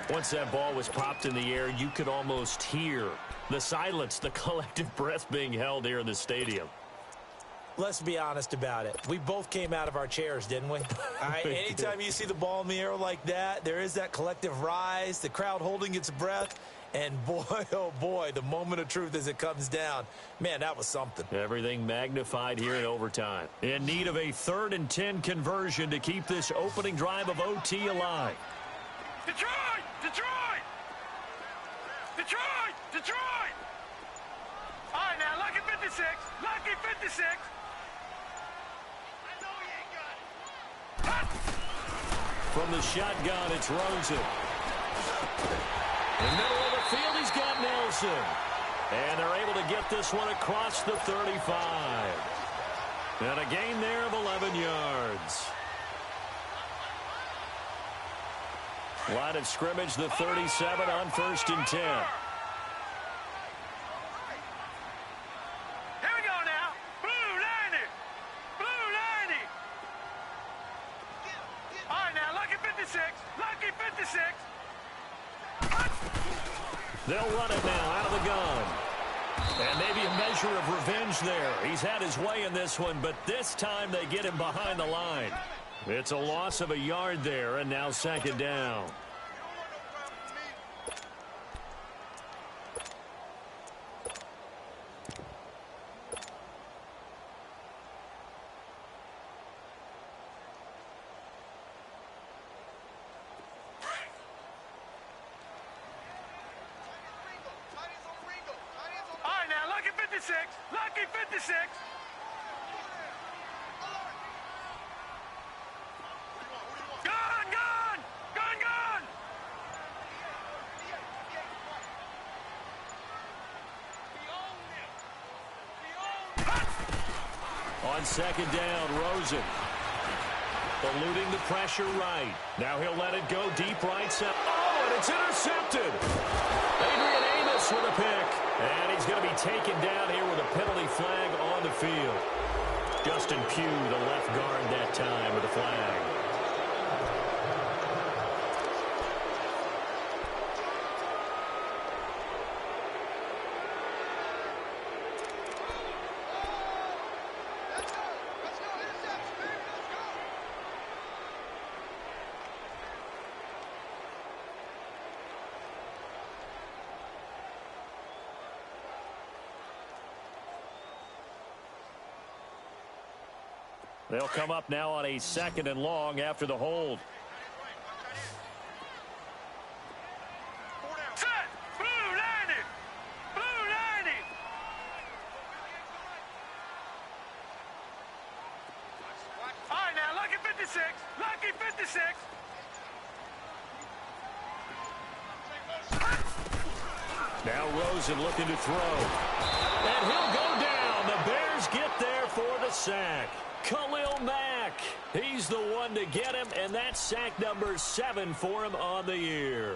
Once that ball was popped in the air, you could almost hear the silence, the collective breath being held here in the stadium. Let's be honest about it. We both came out of our chairs, didn't we? All right, anytime you see the ball in the air like that, there is that collective rise, the crowd holding its breath, and boy, oh boy, the moment of truth as it comes down. Man, that was something. Everything magnified here in overtime. In need of a 3rd and 10 conversion to keep this opening drive of OT alive. Detroit! Detroit! Detroit! Detroit! All right, now, lucky 56. Lucky 56. From the shotgun, it's Rosen. In the middle of the field, he's got Nelson. And they're able to get this one across the 35. And a gain there of 11 yards. Line of scrimmage, the 37 on 1st and 10. They'll run it now out of the gun. And maybe a measure of revenge there. He's had his way in this one, but this time they get him behind the line. It's a loss of a yard there, and now 2nd down. Lucky 56. Gun, gun! Gun, gun! On 2nd down, Rosen. Eluding the pressure right. Now he'll let it go deep right side. Oh, and it's intercepted. Adrian Amos with a pick. And he's going to be taken down here with a penalty flag on the field. Justin Pugh, the left guard that time with a flag. They'll come up now on a 2nd and long after the hold. Set! Blue 90! Blue 90! All right, now, lucky 56. Lucky 56. Now Rosen looking to throw. And he'll go down. The Bears defenders get there for the sack. Khalil Mack, he's the one to get him, and that's sack number 7 for him on the year.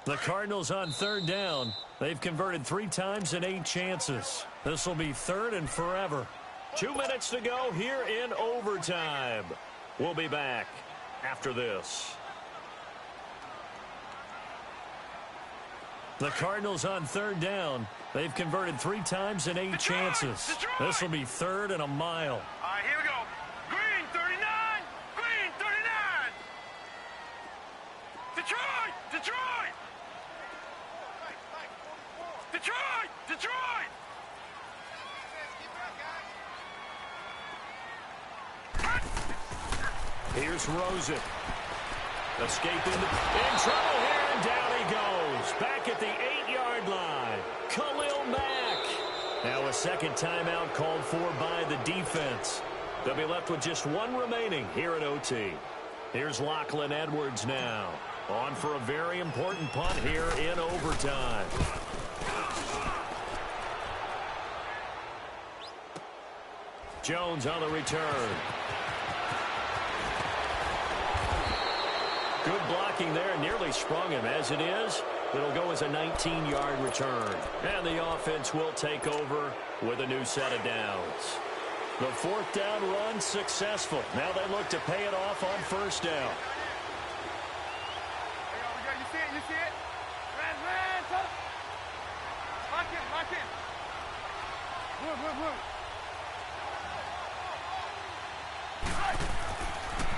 The Cardinals on 3rd down. They've converted 3 times in 8 chances. This will be 3rd and forever. 2 minutes to go here in overtime. We'll be back after this. The Cardinals on 3rd down. They've converted 3 times in 8 chances. This will be 3rd and a mile. All right, here we go. Green 39. Green 39. Detroit. Detroit. Detroit! Detroit! Here's Rosen. Escaping in trouble here, and down he goes. Back at the 8-yard line. Khalil Mack. Now a second timeout called for by the defense. They'll be left with just 1 remaining here at OT. Here's Lachlan Edwards now. On for a very important punt here in overtime. Jones on the return. Good blocking there, nearly sprung him. As it is, it'll go as a 19-yard return. And the offense will take over with a new set of downs. The 4th down run successful. Now they look to pay it off on 1st down. You see it? You see it? Ran, top. Lock in. Move.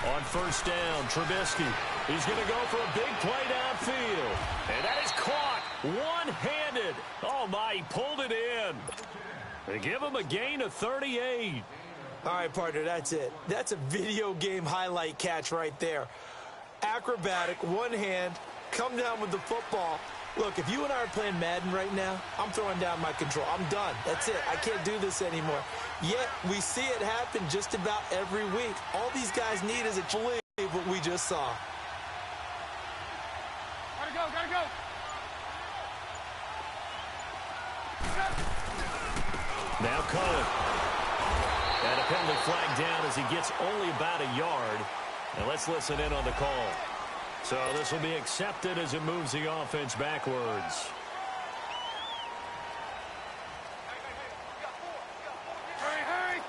On 1st down, Trubisky. He's going to go for a big play downfield. And that is caught one-handed. Oh, my, he pulled it in. They give him a gain of 38. All right, partner, that's it. That's a video game highlight catch right there. Acrobatic, one hand, come down with the football. Look, if you and I are playing Madden right now, I'm throwing down my control. I'm done. That's it. I can't do this anymore. Yet, we see it happen just about every week. All these guys need is a believe what we just saw. Gotta go. Now Cohen. And a penalty flag down as he gets only about a yard. And let's listen in on the call. So this will be accepted as it moves the offense backwards. Hurry.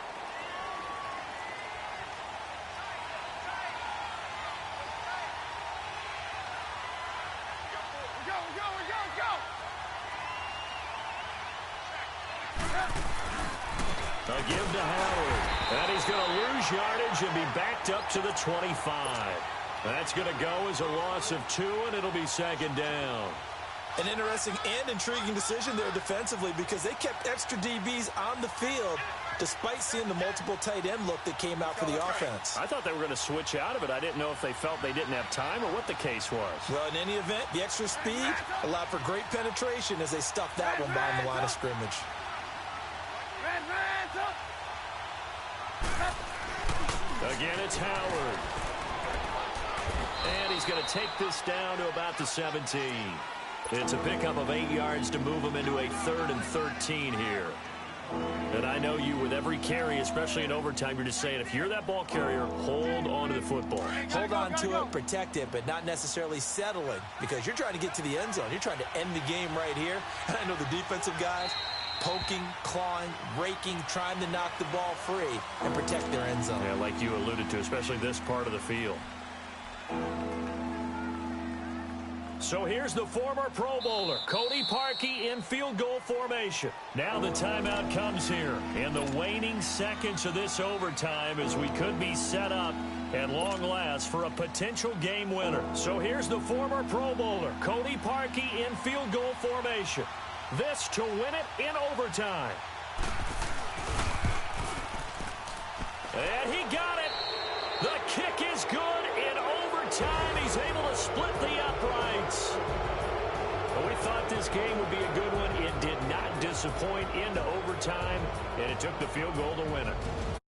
A give to Howard. And he's going to lose yardage and be backed up to the 25. That's going to go as a loss of 2, and it'll be 2nd down. An interesting and intriguing decision there defensively because they kept extra DBs on the field despite seeing the multiple tight end look that came out for the offense. I thought they were going to switch out of it. I didn't know if they felt they didn't have time or what the case was. Well, in any event, the extra speed allowed for great penetration as they stuffed that one behind the line of scrimmage. Again, it's Howard. And he's going to take this down to about the 17. It's a pickup of 8 yards to move him into a 3rd and 13 here. And I know you, with every carry, especially in overtime, you're just saying, if you're that ball carrier, hold on to the football. Hold on to it, protect it, but not necessarily settling because you're trying to get to the end zone. You're trying to end the game right here. And I know the defensive guys poking, clawing, raking, trying to knock the ball free and protect their end zone. Yeah, like you alluded to, especially this part of the field. So here's the former Pro Bowler, Cody Parkey, in field goal formation. Now the timeout comes here in the waning seconds of this overtime as we could be set up at long last for a potential game winner. So here's the former Pro Bowler, Cody Parkey, in field goal formation. This to win it in overtime. And he got it. The kick is good in overtime. He's able to split the uprights. Well, we thought this game would be a good one. It did not disappoint into overtime, and it took the field goal to win it.